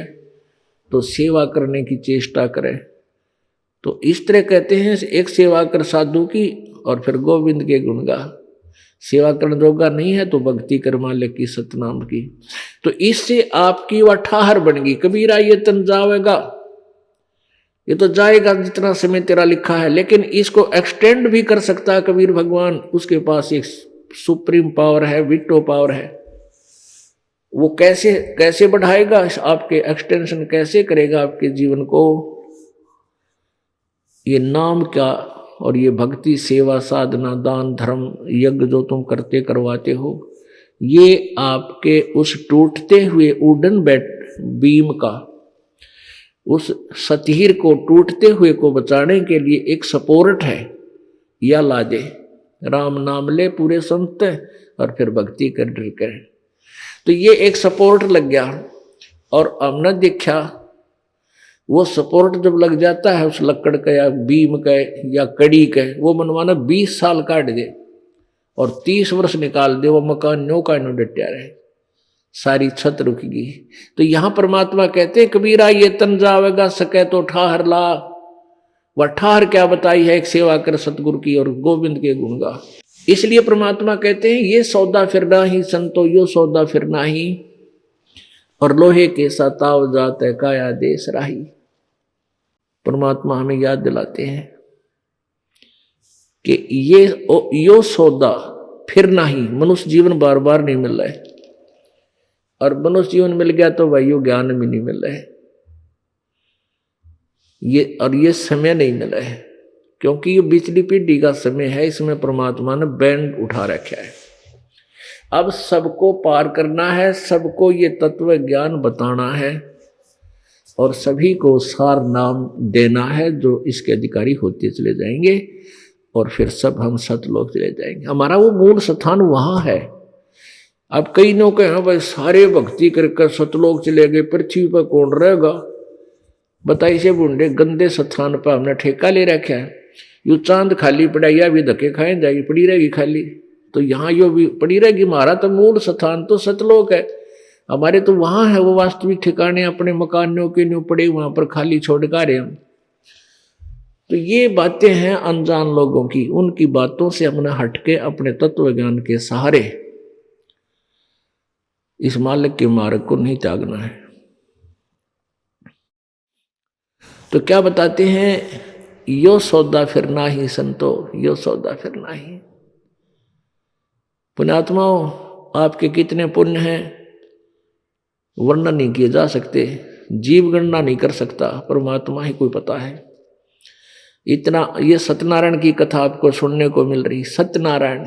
तो सेवा करने की चेष्टा करें। तो इस तरह कहते हैं एक सेवा कर साधु की और फिर गोविंद के गुण गा। सेवा करने जोगा नहीं है तो भक्ति कर मालिक की सतनाम की। तो इससे आपकी वह ठाहर बन गई। कबीरा ये तन जावेगा, ये तो जाएगा जितना समय तेरा लिखा है, लेकिन इसको एक्सटेंड भी कर सकता है कबीर भगवान। उसके पास एक सुप्रीम पावर है, विटो पावर है। वो कैसे बढ़ाएगा आपके, एक्सटेंशन कैसे करेगा आपके जीवन को? ये नाम क्या और ये भक्ति, सेवा, साधना, दान, धर्म, यज्ञ जो तुम करवाते हो, ये आपके उस टूटते हुए उड़न बीम का, उस सतीर को टूटते हुए को बचाने के लिए एक सपोर्ट है। या लादे राम नाम ले पूरे संत और फिर भक्ति कर डर कर, तो ये एक सपोर्ट लग गया। और हमने देखा वो सपोर्ट जब लग जाता है उस लकड़ का या बीम का या कड़ी का, वो मनवाना 20 साल काट दे और 30 वर्ष निकाल दे, वो मकान न्यो का न्यो डटिया रहे, सारी छत रुकेगी। तो यहां परमात्मा कहते हैं कबीरा ये तन जावेगा सके तो ठाहर ला। वह ठाहर क्या बताई है? एक सेवा कर सतगुरु की और गोविंद के गुण गा। इसलिए परमात्मा कहते हैं ये सौदा फिरना ही संतो, यो सौदा फिरना ही, और लोहे के सताव जात है काया देश राही। परमात्मा हमें याद दिलाते हैं कि यो सौदा फिरना ही, मनुष्य जीवन बार बार नहीं मिल रहा है, और मनुष्य जीवन मिल गया तो भाई ज्ञान भी नहीं मिल रहा है, ये समय नहीं मिला है, क्योंकि ये बिचली पीढ़ी का समय है। इसमें परमात्मा ने बैंड उठा रखा है। अब सबको पार करना है, सबको ये तत्व ज्ञान बताना है और सभी को सार नाम देना है, जो इसके अधिकारी होते चले जाएंगे और फिर सब हम सतलोक चले जाएंगे। हमारा वो मूल स्थान वहाँ है। अब कई लोग कहें हाँ भाई सारे भक्ति करके सतलोक चले गए, पृथ्वी पर कौन रहेगा? बताइए से बूढ़े गंदे स्थान पर हमने ठेका ले रखा है। यू चांद खाली पड़ा, या भी धक्के खाए जाएगी, पड़ी रहेगी खाली। तो यहाँ यो भी पड़ी रहेगी। हमारा तो मूल स्थान तो सतलोक है, हमारे तो वहां है वो वास्तविक ठिकाने, अपने मकानों के न्यू पड़े वहां पर खाली छोड़ का रहे हम। तो ये बातें हैं अनजान लोगों की, उनकी बातों से हमने हटके अपने तत्व ज्ञान के सहारे इस मालिक के मार्ग को नहीं त्यागना है। तो क्या बताते हैं, यो सौदा फिर ना ही संतो, यो सौदा फिर ना ही। पुण्यात्माओं, आपके कितने पुण्य हैं वर्णन नहीं किए जा सकते, जीव गणना नहीं कर सकता, परमात्मा ही कोई पता है। इतना ये सत्यनारायण की कथा आपको सुनने को मिल रही। सत्यनारायण,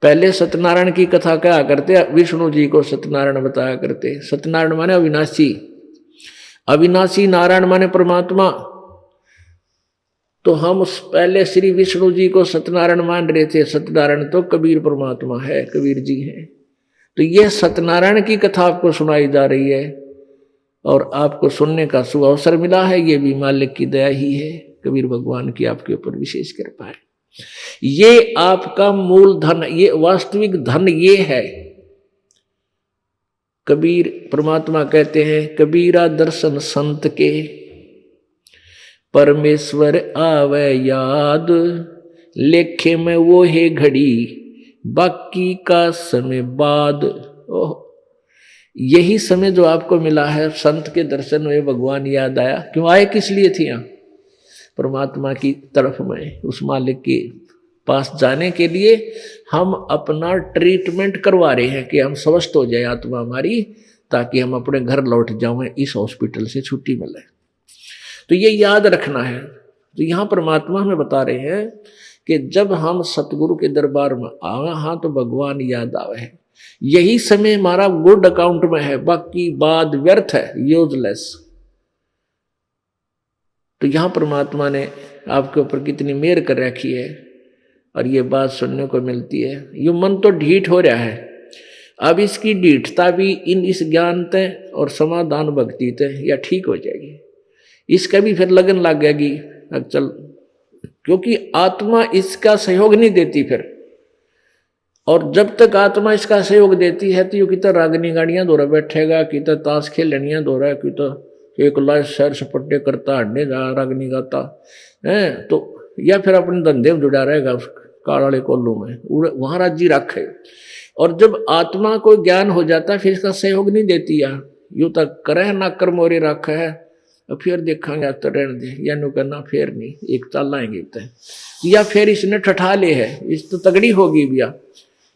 पहले सत्यनारायण की कथा क्या करते, विष्णु जी को सत्यनारायण बताया करते। सत्यनारायण माने अविनाशी, अविनाशी नारायण माने परमात्मा। तो हम पहले श्री विष्णु जी को सत्यनारायण मान रहे थे, सत्यनारायण तो कबीर परमात्मा है, कबीर जी हैं। तो यह सत्यनारायण की कथा आपको सुनाई जा रही है और आपको सुनने का शुभ अवसर मिला है, ये भी मालिक की दया ही है, कबीर भगवान की आपके ऊपर विशेष कृपा है। ये आपका मूल धन, ये वास्तविक धन ये है। कबीर परमात्मा कहते हैं, कबीरा दर्शन संत के परमेश्वर आवे याद, लेखे में वो है घड़ी बाकी का समय बाद। ओह, यही समय जो आपको मिला है, संत के दर्शन में भगवान याद आया। क्यों आए, किस लिए थी यहाँ, परमात्मा की तरफ में, उस मालिक के पास जाने के लिए हम अपना ट्रीटमेंट करवा रहे हैं कि हम स्वस्थ हो जाए आत्मा हमारी, ताकि हम अपने घर लौट जाएं, इस हॉस्पिटल से छुट्टी मिले। तो ये याद रखना है। तो यहाँ परमात्मा हमें बता रहे हैं कि जब हम सतगुरु के दरबार में आवे, हाँ, तो भगवान याद आवे है। यही समय हमारा गुड अकाउंट में है, बाकी बाद व्यर्थ है, यूजलेस। तो यहाँ परमात्मा ने आपके ऊपर कितनी मेहर कर रखी है और ये बात सुनने को मिलती है। ये मन तो ढीठ हो रहा है, अब इसकी ढीठता भी इस ज्ञान ते और समाधान भक्ति ते या ठीक हो जाएगी। इसका भी फिर लगन लग जाएगी, चल, क्योंकि आत्मा इसका सहयोग नहीं देती फिर। और जब तक आत्मा इसका सहयोग देती है तो ये कितना रागनी गाड़ियां दो रहा बैठेगा, कितना ताश खेलनियां दो रहा है, कितना एक लाश सैर सपट्टे करता, हड्डे रागनी गाता है, तो या फिर अपने धंधे में जुड़ा रहेगा कार वाले कोल्लू में, वहां राज्य रखे। और जब आत्मा को ज्ञान हो जाता है फिर इसका सहयोग नहीं देती, या यूं तक करे ना कर मोरे रखा है, फिर देखेंगे तो रहने दे, या नु करना फिर नहीं, एक चाल आएंगे तो, या फिर इसने ठठा ले है, इस तो तगड़ी होगी भैया।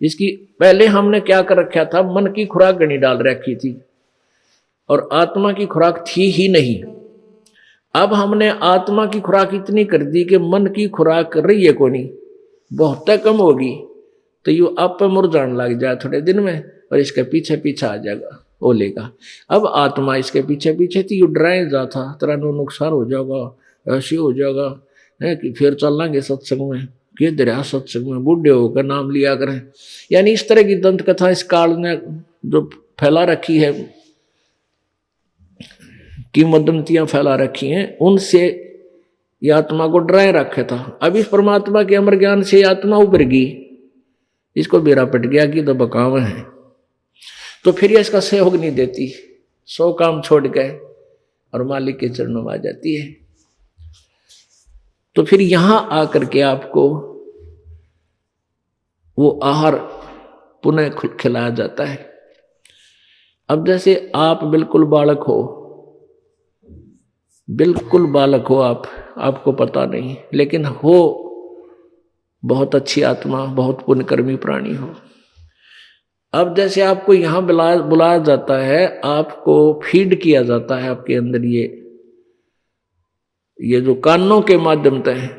इसकी पहले हमने क्या कर रखा था, मन की खुराक गणी डाल रखी थी और आत्मा की खुराक थी ही नहीं। अब हमने आत्मा की खुराक इतनी कर दी कि मन की खुराक कर रही है को नहीं, बहुत कम होगी, तो यू आप मुरझाने लग जाए थोड़े दिन में और इसके पीछे पीछे आ जाएगा, वो लेगा। अब आत्मा इसके पीछे पीछे थी, यू डराए जाता, तेरा नुकसान हो जाएगा, ऐसी हो जाएगा है कि फिर चलेंगे सत्संग में, के दरिया सत्संग में बूढ़े होकर नाम लिया करें। यानी इस तरह की दंत कथा इस काल ने जो फैला रखी है, किंवदंतियां फैला रखी हैं, उनसे ये आत्मा को डराए रखे था। अब इस परमात्मा के अमर ज्ञान से आत्मा उभर गई, इसको बेरा पट गया कि तो बकाव है, तो फिर ये इसका सहयोग नहीं देती, 100 काम छोड़ गए और मालिक के चरणों में आ जाती है। तो फिर यहां आकर के आपको वो आहार पुनः खिलाया जाता है। अब जैसे आप बिल्कुल बालक हो, बिल्कुल बालक हो आप, आपको पता नहीं, लेकिन हो बहुत अच्छी आत्मा, बहुत पुण्यकर्मी प्राणी हो। अब जैसे आपको यहां बुलाया जाता है, आपको फीड किया जाता है आपके अंदर ये जो कानों के माध्यम से है,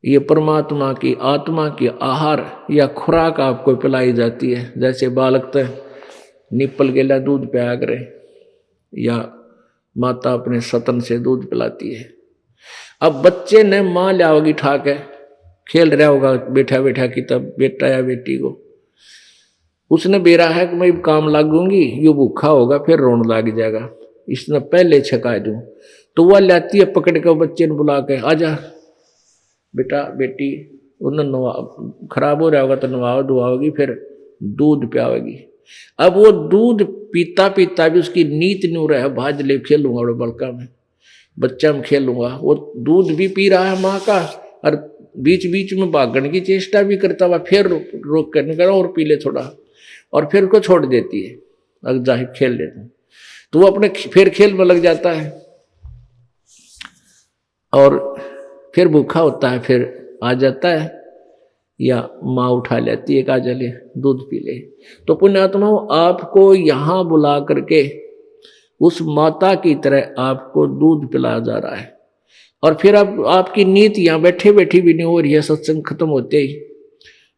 ये परमात्मा की आत्मा की आहार या खुराक आपको पिलाई जाती है। जैसे बालक तो निप्पल के लिए दूध पिया करे या माता अपने सतन से दूध पिलाती है। अब बच्चे ने माँ लियाओगी ठाक है, खेल रहा होगा बैठा बैठा की, तब बेटा या बेटी को उसने बेरा है कि मैं काम लागूंगी, यो भूखा होगा फिर रोने लग जाएगा, इसने पहले छका दूं, तो वह लाती है पकड़ के बच्चे ने बुला के, आजा बेटा बेटी उन्हें खराब हो रहा होगा तो नवाओ धुआओगी, फिर दूध पियाओगी। अब वो दूध पीता पीता भी उसकी नीत नहीं रहा है, भाज ले खेलूंगा और बलका में बच्चा में खेलूंगा। वो दूध भी पी रहा है माँ का, और बीच बीच में भागने की चेष्टा भी करता हुआ फिर रोक कर निकला और पी ले थोड़ा, और फिर को छोड़ देती है, अगर जाहिर खेल लेते हैं तो वो अपने फिर खेल में लग जाता है, और फिर भूखा होता है, फिर आ जाता है या माँ उठा लेती है, कहा चले दूध पी ले। तो पुण्यात्माओं, आपको यहाँ बुला करके उस माता की तरह आपको दूध पिलाया जा रहा है, और फिर अब आपकी नीति यहाँ बैठे बैठी भी नहीं हो रही है। सत्संग खत्म होते ही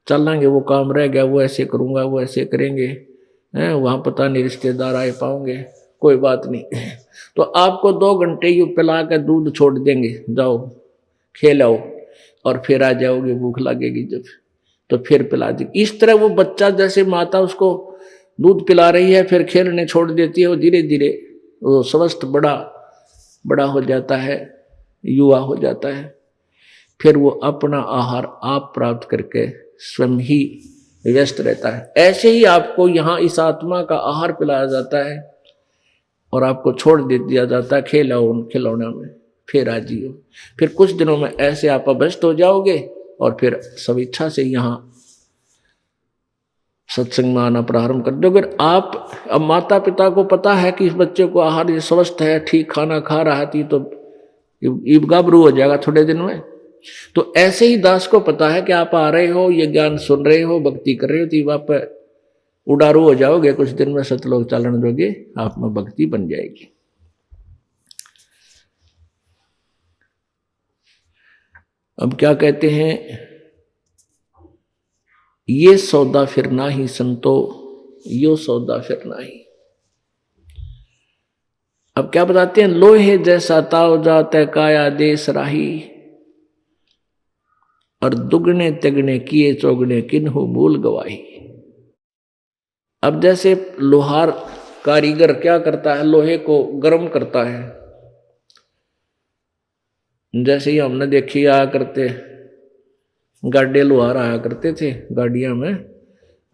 चलेंगे, वो काम रह गया, वो ऐसे करूँगा, वो ऐसे करेंगे, हैं वहाँ पता नहीं रिश्तेदार आए पाओगे, कोई बात नहीं। तो आपको 2 घंटे यूँ पिला कर दूध छोड़ देंगे, जाओ खेल आओ, और फिर आ जाओगे, भूख लगेगी जब तो फिर पिला देगी। इस तरह वो बच्चा, जैसे माता उसको दूध पिला रही है फिर खेलने छोड़ देती है, वो धीरे धीरे वो स्वस्थ बड़ा हो जाता है, युवा हो जाता है। फिर वो अपना आहार आप प्राप्त करके स्वयं ही व्यस्त रहता है। ऐसे ही आपको यहाँ इस आत्मा का आहार पिलाया जाता है और आपको छोड़ दे दिया जाता है खेलाओ उन खिलौनों में, फिर आ जियो। फिर कुछ दिनों में ऐसे आप अभ्यस्त हो जाओगे और फिर सब इच्छा से यहाँ सत्संग में आना प्रारंभ कर दोगे। आप अब माता पिता को पता है कि इस बच्चे को आहार ये स्वस्थ है, ठीक खाना खा रहा है, तो गाभरू हो जाएगा थोड़े दिन में। तो ऐसे ही दास को पता है कि आप आ रहे हो, ये ज्ञान सुन रहे हो, भक्ति कर रहे हो, तो आप उडारू हो जाओगे, कुछ दिन में सतलोक चालन दोगे, आप में भक्ति बन जाएगी। अब क्या कहते हैं, ये सौदा फिर ना ही संतो, यो सौदा फिर ना ही। अब क्या बताते हैं, लोहे जैसा ताव जाता काया देश राही, और दुगने तिगने किए चौगने किन्हु मूल गवाही। अब जैसे लोहार कारीगर क्या करता है, लोहे को गर्म करता है, जैसे ही हमने देखी आया करते गाड़े लोहार आया करते थे गाड़ियां में,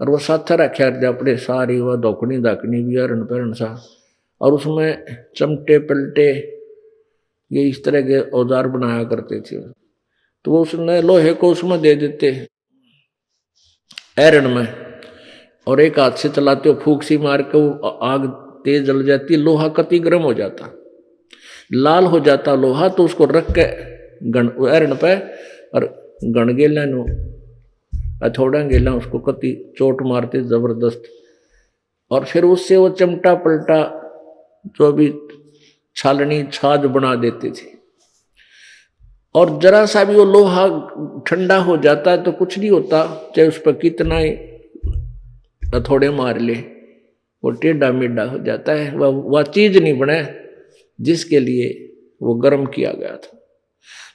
और वो साथ रखा करते अपने सारी वह धोकनी धाकनी भी हरण पहरण सा, और उसमें चमटे पलटे ये इस तरह के औजार बनाया करते थे। तो वो उसने लोहे को उसमें दे देते ऐरण में, और एक हाथ से चलाते हो, फूंक सी मार के वो आग तेज जल जाती, लोहा कति गर्म हो जाता, लाल हो जाता लोहा। तो उसको रख के ऐरण पे और गण गेला नो थोड़ा गेला, उसको कति चोट मारते जबरदस्त, और फिर उससे वो चमटा पलटा जो भी छालनी छाज बना देते थे। और जरा सा भी वो लोहा ठंडा हो जाता है तो कुछ नहीं होता, चाहे उस पर कितना ही थोड़े मार ले, वो टेढ़ा मेढ़ा हो जाता है, वह चीज नहीं बने जिसके लिए वो गर्म किया गया था।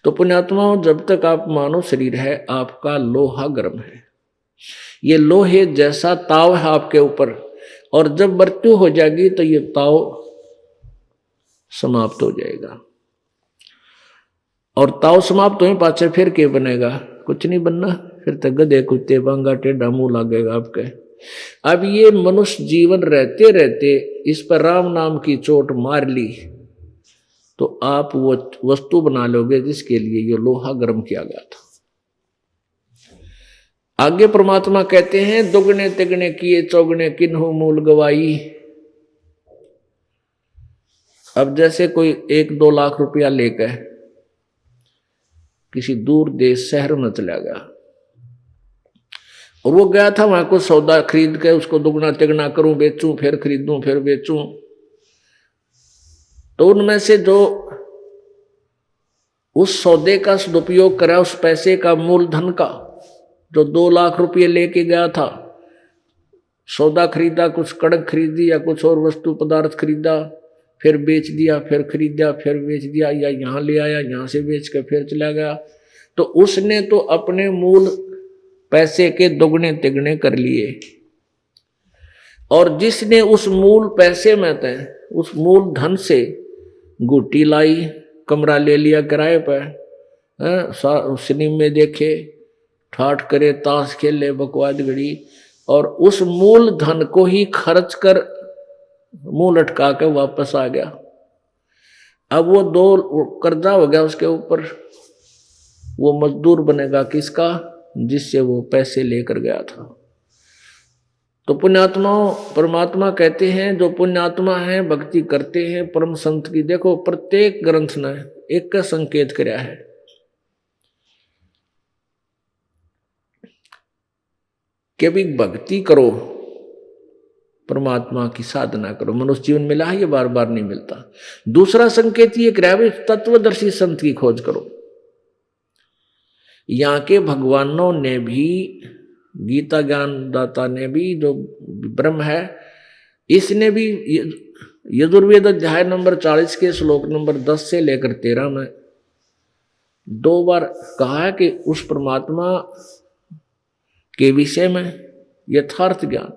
तो पुण्यात्माओं, जब तक आप मानव शरीर है, आपका लोहा गर्म है, ये लोहे जैसा ताव है आपके ऊपर, और जब मृत्यु हो जाएगी तो ये ताव समाप्त हो जाएगा। और ताव समाप्त हो पाछे फिर क्या बनेगा, कुछ नहीं बनना, फिर तो गधे कुत्ते बांगा टेढ़ा मुंह लगेगा आपके। अब ये मनुष्य जीवन रहते रहते इस पर राम नाम की चोट मार ली तो आप वो वस्तु बना लोगे जिसके लिए ये लोहा गर्म किया गया था। आगे परमात्मा कहते हैं, दुगने तिगने किए चौगने किन्हु मूल गवाई। अब जैसे कोई 1-2 लाख रुपया लेकर किसी दूर देश शहर में चला गया, और वो गया था वहां को सौदा खरीद के उसको दुगना तिगना करूं, बेचूं, फिर खरीदूं, फिर बेचूं। तो उनमें से जो उस सौदे का सदुपयोग करा, उस पैसे का मूलधन का, जो 2 लाख रुपये लेके गया था, सौदा खरीदा, कुछ कड़क खरीदी या कुछ और वस्तु पदार्थ खरीदा, फिर बेच दिया, फिर खरीदा, फिर बेच दिया, या यहाँ ले आया, यहाँ से बेच कर फिर चला गया, तो उसने तो अपने मूल पैसे के दुगने तिगने कर लिए। और जिसने उस मूल पैसे में थे, उस मूल धन से गुटी लाई, कमरा ले लिया किराए पर, सिनेमा में देखे, ठाठ करे, ताश खेले, बकवाद गड़ी, और उस मूल धन को ही खर्च कर मुंह लटका के वापस आ गया। अब वो 2 कर्जा हो गया उसके ऊपर, वो मजदूर बनेगा किसका? जिससे वो पैसे लेकर गया था। तो पुण्यात्मा, परमात्मा कहते हैं जो पुण्यात्मा है, भक्ति करते हैं परम संत की, देखो प्रत्येक ग्रंथ ने एक का संकेत कराया है कि अभी भक्ति करो, परमात्मा की साधना करो। मनुष्य जीवन मिला है, ये बार बार नहीं मिलता। दूसरा संकेत ये कराया, तत्वदर्शी संत की खोज करो। यहाँ के भगवानों ने भी, गीता ज्ञान दाता ने भी, जो ब्रह्म है, इसने भी यजुर्वेद अध्याय नंबर 40 के श्लोक नंबर 10 से लेकर 13 में 2 बार कहा है कि उस परमात्मा के विषय में यथार्थ ज्ञान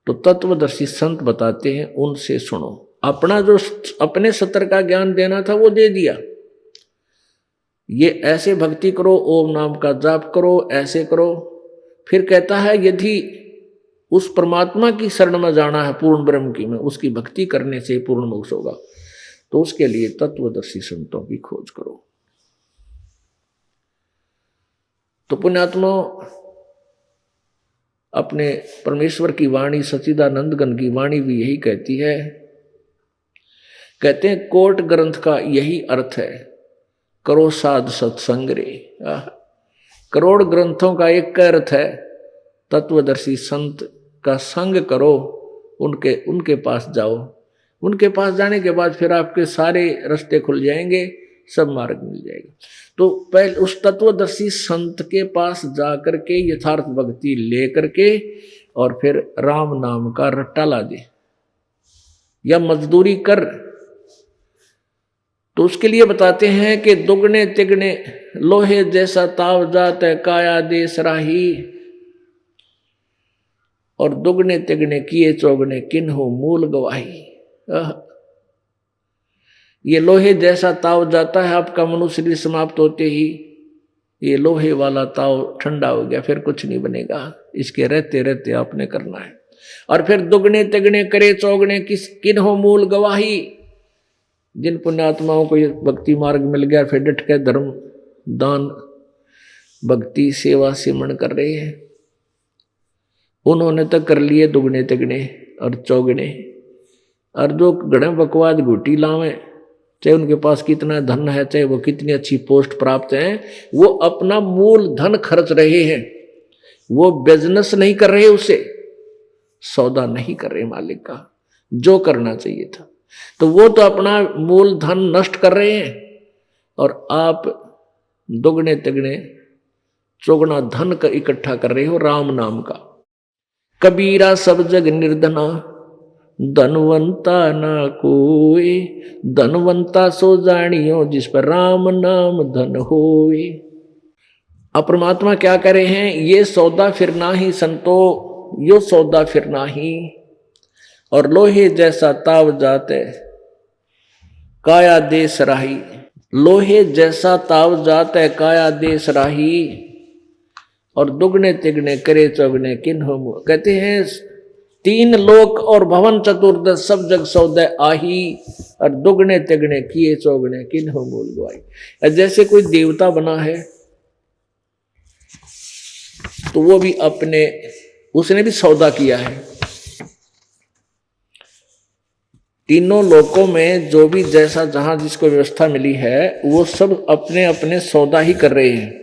तो तत्वदर्शी संत बताते हैं, उनसे सुनो। अपना जो अपने सत्तर का ज्ञान देना था वो दे दिया। ये ऐसे भक्ति करो, ओम नाम का जाप करो, ऐसे करो। फिर कहता है यदि उस परमात्मा की शरण में जाना है, पूर्ण ब्रह्म की में, उसकी भक्ति करने से पूर्ण मोक्ष होगा, तो उसके लिए तत्वदर्शी संतों की खोज करो। तो पुण्यात्मा, अपने परमेश्वर की वाणी, सच्चिदानंद घन की वाणी भी यही कहती है। कहते हैं कोट ग्रंथ का यही अर्थ है, करो साध सत्संग रे। करोड़ ग्रंथों का एक का अर्थ है, तत्वदर्शी संत का संग करो, उनके पास जाओ। उनके पास जाने के बाद फिर आपके सारे रास्ते खुल जाएंगे, सब मार्ग मिल जाएगा। तो पहले उस तत्वदर्शी संत के पास जाकर के यथार्थ भक्ति लेकर के और फिर राम नाम का रट्टा ला दे या मजदूरी कर। तो उसके लिए बताते हैं कि दुगने तिगने लोहे जैसा ताव जात है काया देश राही, और दुगने तिगने किए चौगने किन्हो मूल गवाही। ये लोहे जैसा ताव जाता है, आपका मनुष्य शरीर समाप्त होते ही ये लोहे वाला ताव ठंडा हो गया, फिर कुछ नहीं बनेगा। इसके रहते रहते आपने करना है। और फिर दुगने तिगने करे चौगने किन्हो मूल गवाही। जिन पुण्यात्माओं को ये भक्ति मार्ग मिल गया, फिर डट के धर्म दान भक्ति सेवा सिमरण कर रहे हैं, उन्होंने तो कर लिए दुगने तिगने और चौगने। और जो गणे बकवाद घुटी लावे, चाहे उनके पास कितना धन है, चाहे वो कितनी अच्छी पोस्ट प्राप्त है, वो अपना मूल धन खर्च रहे हैं। वो बिजनेस नहीं कर रहे, उससे सौदा नहीं कर रहे मालिक का जो करना चाहिए था। तो वो तो अपना मूल धन नष्ट कर रहे हैं, और आप दुगने तिगने चौगुना धन का इकट्ठा कर रहे हो राम नाम का। कबीरा सब जग निर्धना, धनवंता ना कोई, धनवंता सो जानियो जिस पर राम नाम धन होए। अब परमात्मा क्या कर रहे हैं, ये सौदा फिरना ही संतो, यो सौदा फिरना ही। और लोहे जैसा ताव जाते काया देश राही, लोहे जैसा ताव जाते काया देश राही, और दुगने तिगने करे चौगने किन्हो। कहते हैं 3 लोक और भवन चतुर्दश सब जग सौदे आही, और दुगने तिगने किए चौगने किन्हो मूल गवाई। जैसे कोई देवता बना है तो वो भी अपने, उसने भी सौदा किया है। तीनों लोकों में जो भी जैसा जहां जिसको व्यवस्था मिली है, वो सब अपने अपने सौदा ही कर रहे हैं।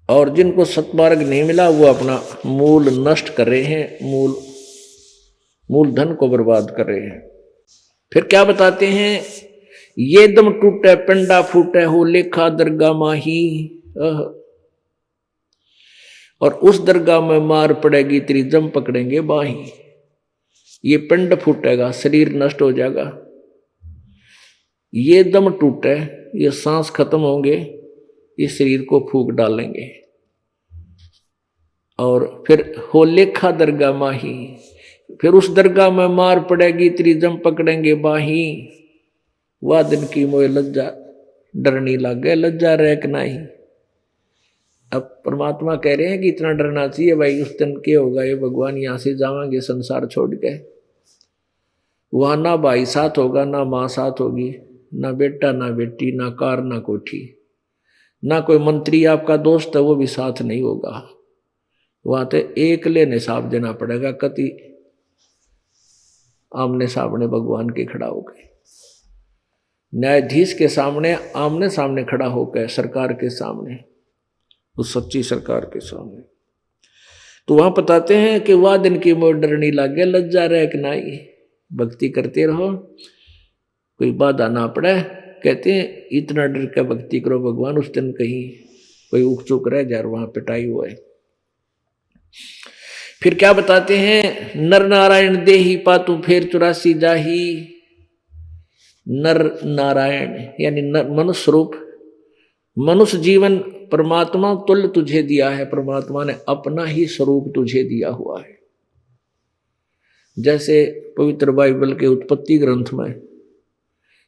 और जिनको सत्मार्ग नहीं मिला, वो अपना मूल नष्ट कर रहे हैं, मूल धन को बर्बाद कर रहे हैं। फिर क्या बताते हैं, ये दम टूटे पिंडा फूटे हो लेखा दरगाह माही, और उस दरगाह में मार पड़ेगी तेरी जम पकड़ेंगे बाही। ये पिंड फूटेगा, शरीर नष्ट हो जाएगा। ये दम टूटे, ये सांस खत्म होंगे, इस शरीर को फूंक डालेंगे। और फिर हो लेखा दरगाह माही, फिर उस दरगाह में मार पड़ेगी तेरी जम पकड़ेंगे बाही। वाह दिन की मोह लज्जा, डर नहीं लग गया लज्जा रैक नहीं। अब परमात्मा कह रहे हैं कि इतना डरना चाहिए भाई, उस दिन क्या होगा ये भगवान, यहाँ से जावांगे संसार छोड़ के, वहां ना भाई साथ होगा, ना माँ साथ होगी, ना बेटा ना बेटी, ना कार ना कोठी, ना कोई मंत्री आपका दोस्त है वो भी साथ नहीं होगा। वहां तो एक लेने हिसाब देना पड़ेगा, कति आमने सामने भगवान के खड़ा होकर, न्यायाधीश के सामने आमने सामने खड़ा होकर, सरकार के सामने, उस सच्ची सरकार के सामने। तो वहां बताते हैं कि वह दिन की मोर डर नहीं लागे, लज्जा रह कि नाई, भक्ति करते रहो, कोई बाधा ना पड़े। कहते हैं इतना डर के भक्ति करो भगवान, उस दिन कहीं कोई उक चुक रह जाए, वहां पिटाई हुआ है। फिर क्या बताते हैं, नर नारायण देही पातु फेर 84 जाही। नर नारायण यानी मनुष्य रूप, मनुष्य जीवन परमात्मा तुल्य तुझे दिया है, परमात्मा ने अपना ही स्वरूप तुझे दिया हुआ है। जैसे पवित्र बाइबल के उत्पत्ति ग्रंथ में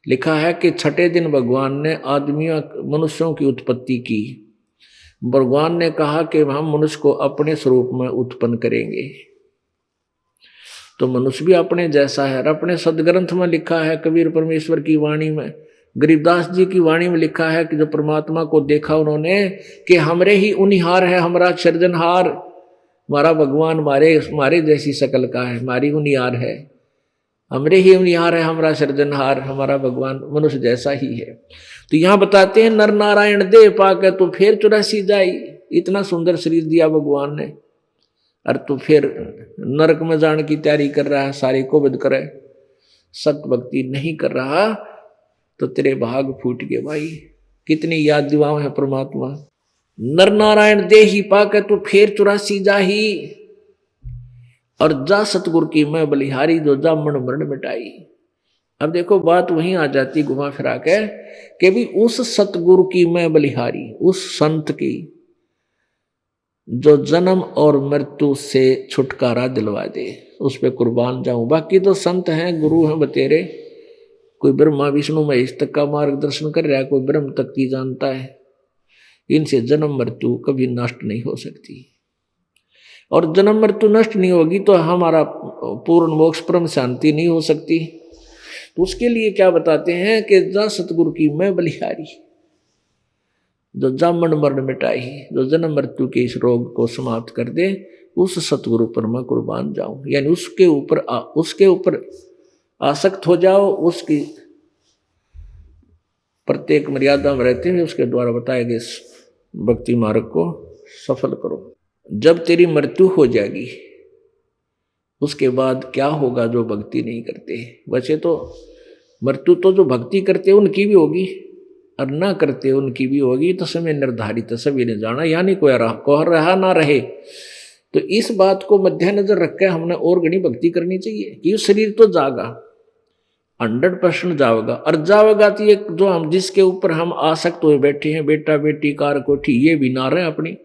लिखा है कि छठे दिन भगवान ने आदमियों मनुष्यों की उत्पत्ति की। भगवान ने कहा कि हम मनुष्य को अपने स्वरूप में उत्पन्न करेंगे, तो मनुष्य भी अपने जैसा है। अपने सदग्रंथ में लिखा है, कबीर परमेश्वर की वाणी में, गरीबदास जी की वाणी में लिखा है कि जो परमात्मा को देखा उन्होंने कि हमरे ही उनिहार है, हमारा सृजनहार, हमारा भगवान हमारे जैसी शकल का है, हमारी उनिहार है, हमरे ही उनिहार है, हमारा सृजनहार, हमारा भगवान मनुष्य जैसा ही है। तो यहाँ बताते हैं नर नारायण दे पाके तो फिर 84 जाई। इतना सुंदर शरीर दिया भगवान ने, और तू फिर नरक में जाने की तैयारी कर रहा है, सारे को बद करे, सत भक्ति नहीं कर रहा तो तेरे भाग फूट गए भाई। कितनी याद दिवाओं है परमात्मा। नर नारायण दे ही पाके तू फिर 84 जाही, और जा सतगुरु की मैं बलिहारी, जो जा मन मरण मिटाई। अब देखो बात वहीं आ जाती घुमा फिरा के कि भी उस सतगुरु की मैं बलिहारी, उस संत की जो जन्म और मृत्यु से छुटकारा दिलवा दे, उस पे कुर्बान जाऊं। बाकी तो संत हैं, गुरु हैं बतेरे, कोई ब्रह्मा विष्णु महेश तक का मार्गदर्शन कर रहा है, कोई ब्रह्म तक की जानता है। इनसे जन्म मृत्यु कभी नष्ट नहीं हो सकती, और जन्म मृत्यु नष्ट नहीं होगी तो हमारा पूर्ण मोक्ष परम शांति नहीं हो सकती। तो उसके लिए क्या बताते हैं कि जा सतगुरु की मैं बलिहारी, जो जामन मरण मिटाई, जो जन्म मृत्यु के इस रोग को समाप्त कर दे, उस सतगुरु पर मैं कुर्बान जाऊं। यानी उसके ऊपर आसक्त हो जाओ, उसकी प्रत्येक मर्यादा में रहते हुए उसके द्वारा बताए गए भक्ति मार्ग को सफल करो। जब तेरी मृत्यु हो जाएगी उसके बाद क्या होगा जो भक्ति नहीं करते। वैसे तो मृत्यु तो जो भक्ति करते उनकी भी होगी और ना करते उनकी भी होगी, तो समय निर्धारित सभी ने जाना, यानी कोई रहा ना रहे। तो इस बात को मद्देनजर रखकर हमने और घनी भक्ति करनी चाहिए कि शरीर तो जागा, 100% जाओगा, और जाओगा तो ये जो हम जिसके ऊपर हम आसक्त हुए बैठे हैं, बेटा बेटी कार कोठी, ये भी ना रहे अपनी,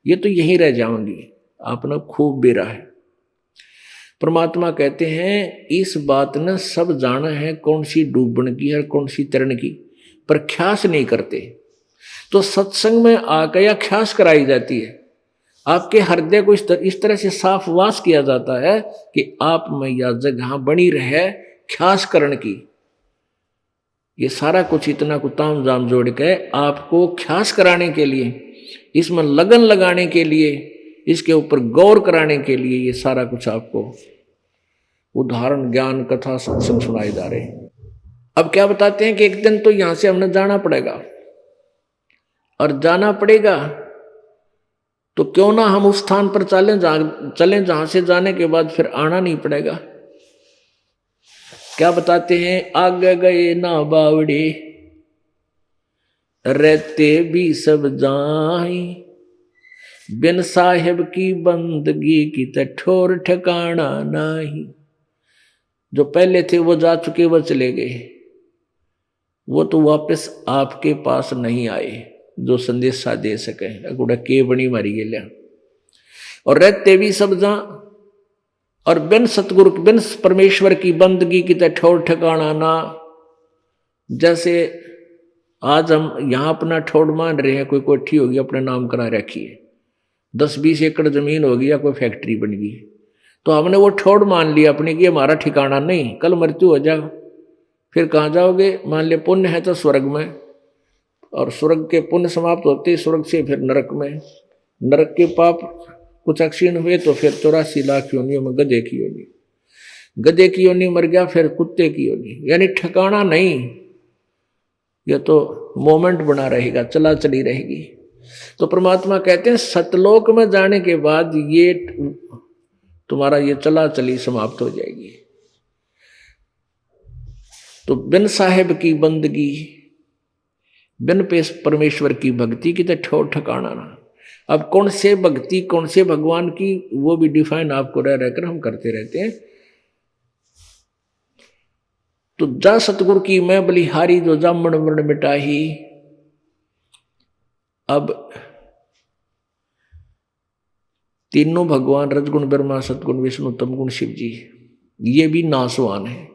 ये तो यहीं रह जाएंगी। आपने खूब बेरा है। परमात्मा कहते हैं इस बात ने सब जाना है कौन सी डूबन की है कौन सी तरण की, पर ख्यास नहीं करते। तो सत्संग में आकर या ख्यास कराई जाती है, आपके हृदय को इस तरह से साफ वास किया जाता है कि आप में यह जगह बनी रहे ख्यास करण की। ये सारा कुछ इतना को ताम जाम जोड़ के आपको ख्यास कराने के लिए, इसमें लगन लगाने के लिए, इसके ऊपर गौर कराने के लिए ये सारा कुछ आपको उदाहरण ज्ञान कथा सत्संग सुनाए जा रहे हैं। अब क्या बताते हैं कि एक दिन तो यहां से हमने जाना पड़ेगा, और जाना पड़ेगा तो क्यों ना हम उस स्थान पर चलें जहां से जाने के बाद फिर आना नहीं पड़ेगा। क्या बताते हैं, आगे गए ना बावड़े रहते भी सब जाई, बिन साहिब की बंदगी की ठोर ठिकाना नहीं। जो पहले थे वो जा चुके, वो चले गए, वो तो वापस आपके पास नहीं आए जो संदेशा दे सके। अगुड़ा के बनी मारी गया, और रहते भी सब जा, और बिन सतगुरु बिन परमेश्वर की बंदगी की ठोर ठिकाना ना। जैसे आज हम यहाँ अपना ठोड़ मान रहे हैं, कोई कोठी होगी अपने नाम करा रखी है, 10-20 एकड़ जमीन होगी या कोई फैक्ट्री बन गई, तो हमने वो ठोड़ मान लिया अपने कि हमारा ठिकाना नहीं, कल मृत्यु हो जाएगा, फिर कहाँ जाओगे? मान लिया पुण्य है तो स्वर्ग में, और स्वर्ग के पुण्य समाप्त होते ही स्वर्ग से फिर नरक में, नरक के पाप कुछ अक्षीण हुए तो फिर 84 लाख योनियों में गधे की योनि, गधे की योनि मर गया फिर कुत्ते की योनि, यानी ठिकाना नहीं, यह तो मोमेंट बना रहेगा, चला चली रहेगी। तो परमात्मा कहते हैं सतलोक में जाने के बाद ये तुम्हारा ये चला चली समाप्त हो जाएगी। तो बिन साहेब की बंदगी, बिन पेश परमेश्वर की भक्ति की तो ठोर ठिकाना ना। अब कौन से भक्ति कौन से भगवान की, वो भी डिफाइन आपको रह रहकर हम करते रहते हैं। तो जा सतगुरु की मैं बलिहारी जो जामन वर्ण मिटाही। अब तीनों भगवान रजगुण ब्रह्मा सतगुण विष्णु तमगुण शिव जी, ये भी नासवान है।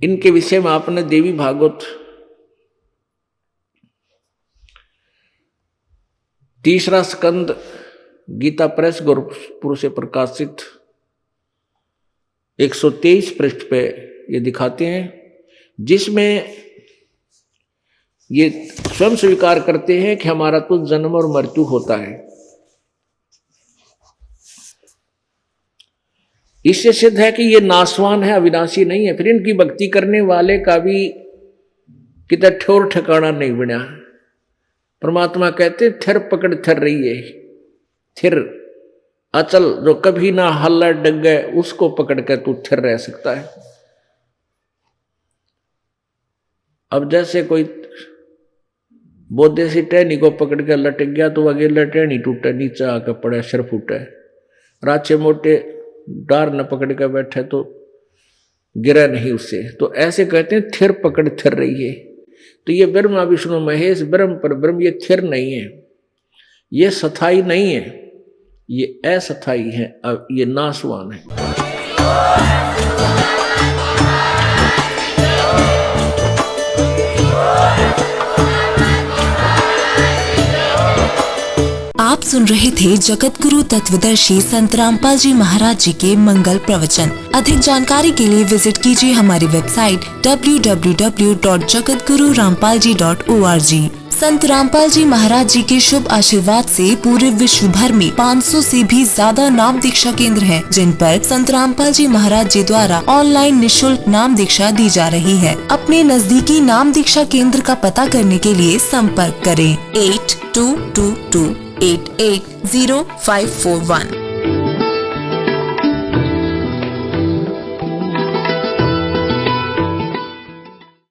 इनके विषय में आपने देवी भागवत 3रा स्कंद गीता प्रेस गोरखपुर से प्रकाशित 123 पृष्ठ पे ये दिखाते हैं, जिसमें ये स्वयं स्वीकार करते हैं कि हमारा तो जन्म और मृत्यु होता है। इससे सिद्ध है कि ये नासवान है, अविनाशी नहीं है। फिर इनकी भक्ति करने वाले का भी कितना ठोर ठिकाना नहीं बना। परमात्मा कहते थिर पकड़ थिर रही है, थिर अचल जो कभी ना हल्ला डगे उसको पकड़ के तू थिर रह सकता है। अब जैसे कोई बोधे सी टहनी को पकड़ के लटक गया तो अगेला टहनी टूटे, नीचे आकर पड़े सिर फूटे, राचे मोटे डार न पकड़ के बैठे तो गिरा नहीं उससे। तो ऐसे कहते हैं थिर पकड़ थिर रही है। तो ये ब्रह्मा विष्णु महेश ब्रह्म पर ब्रह्म ये थिर नहीं है, ये स्थायी नहीं है, ये अस्थायी है, अब ये नासवान है। आप सुन रहे थे जगत गुरु तत्वदर्शी संत रामपाल जी महाराज जी के मंगल प्रवचन। अधिक जानकारी के लिए विजिट कीजिए हमारी वेबसाइट www.jagatgururampalji.org। संत रामपाल जी महाराज जी के शुभ आशीर्वाद से पूरे विश्व भर में 500 से भी ज्यादा नाम दीक्षा केंद्र हैं, जिन पर संत रामपाल जी महाराज जी द्वारा ऑनलाइन निःशुल्क नाम दीक्षा दी जा रही है। अपने नजदीकी नाम दीक्षा केंद्र का पता करने के लिए संपर्क करें 8222880541।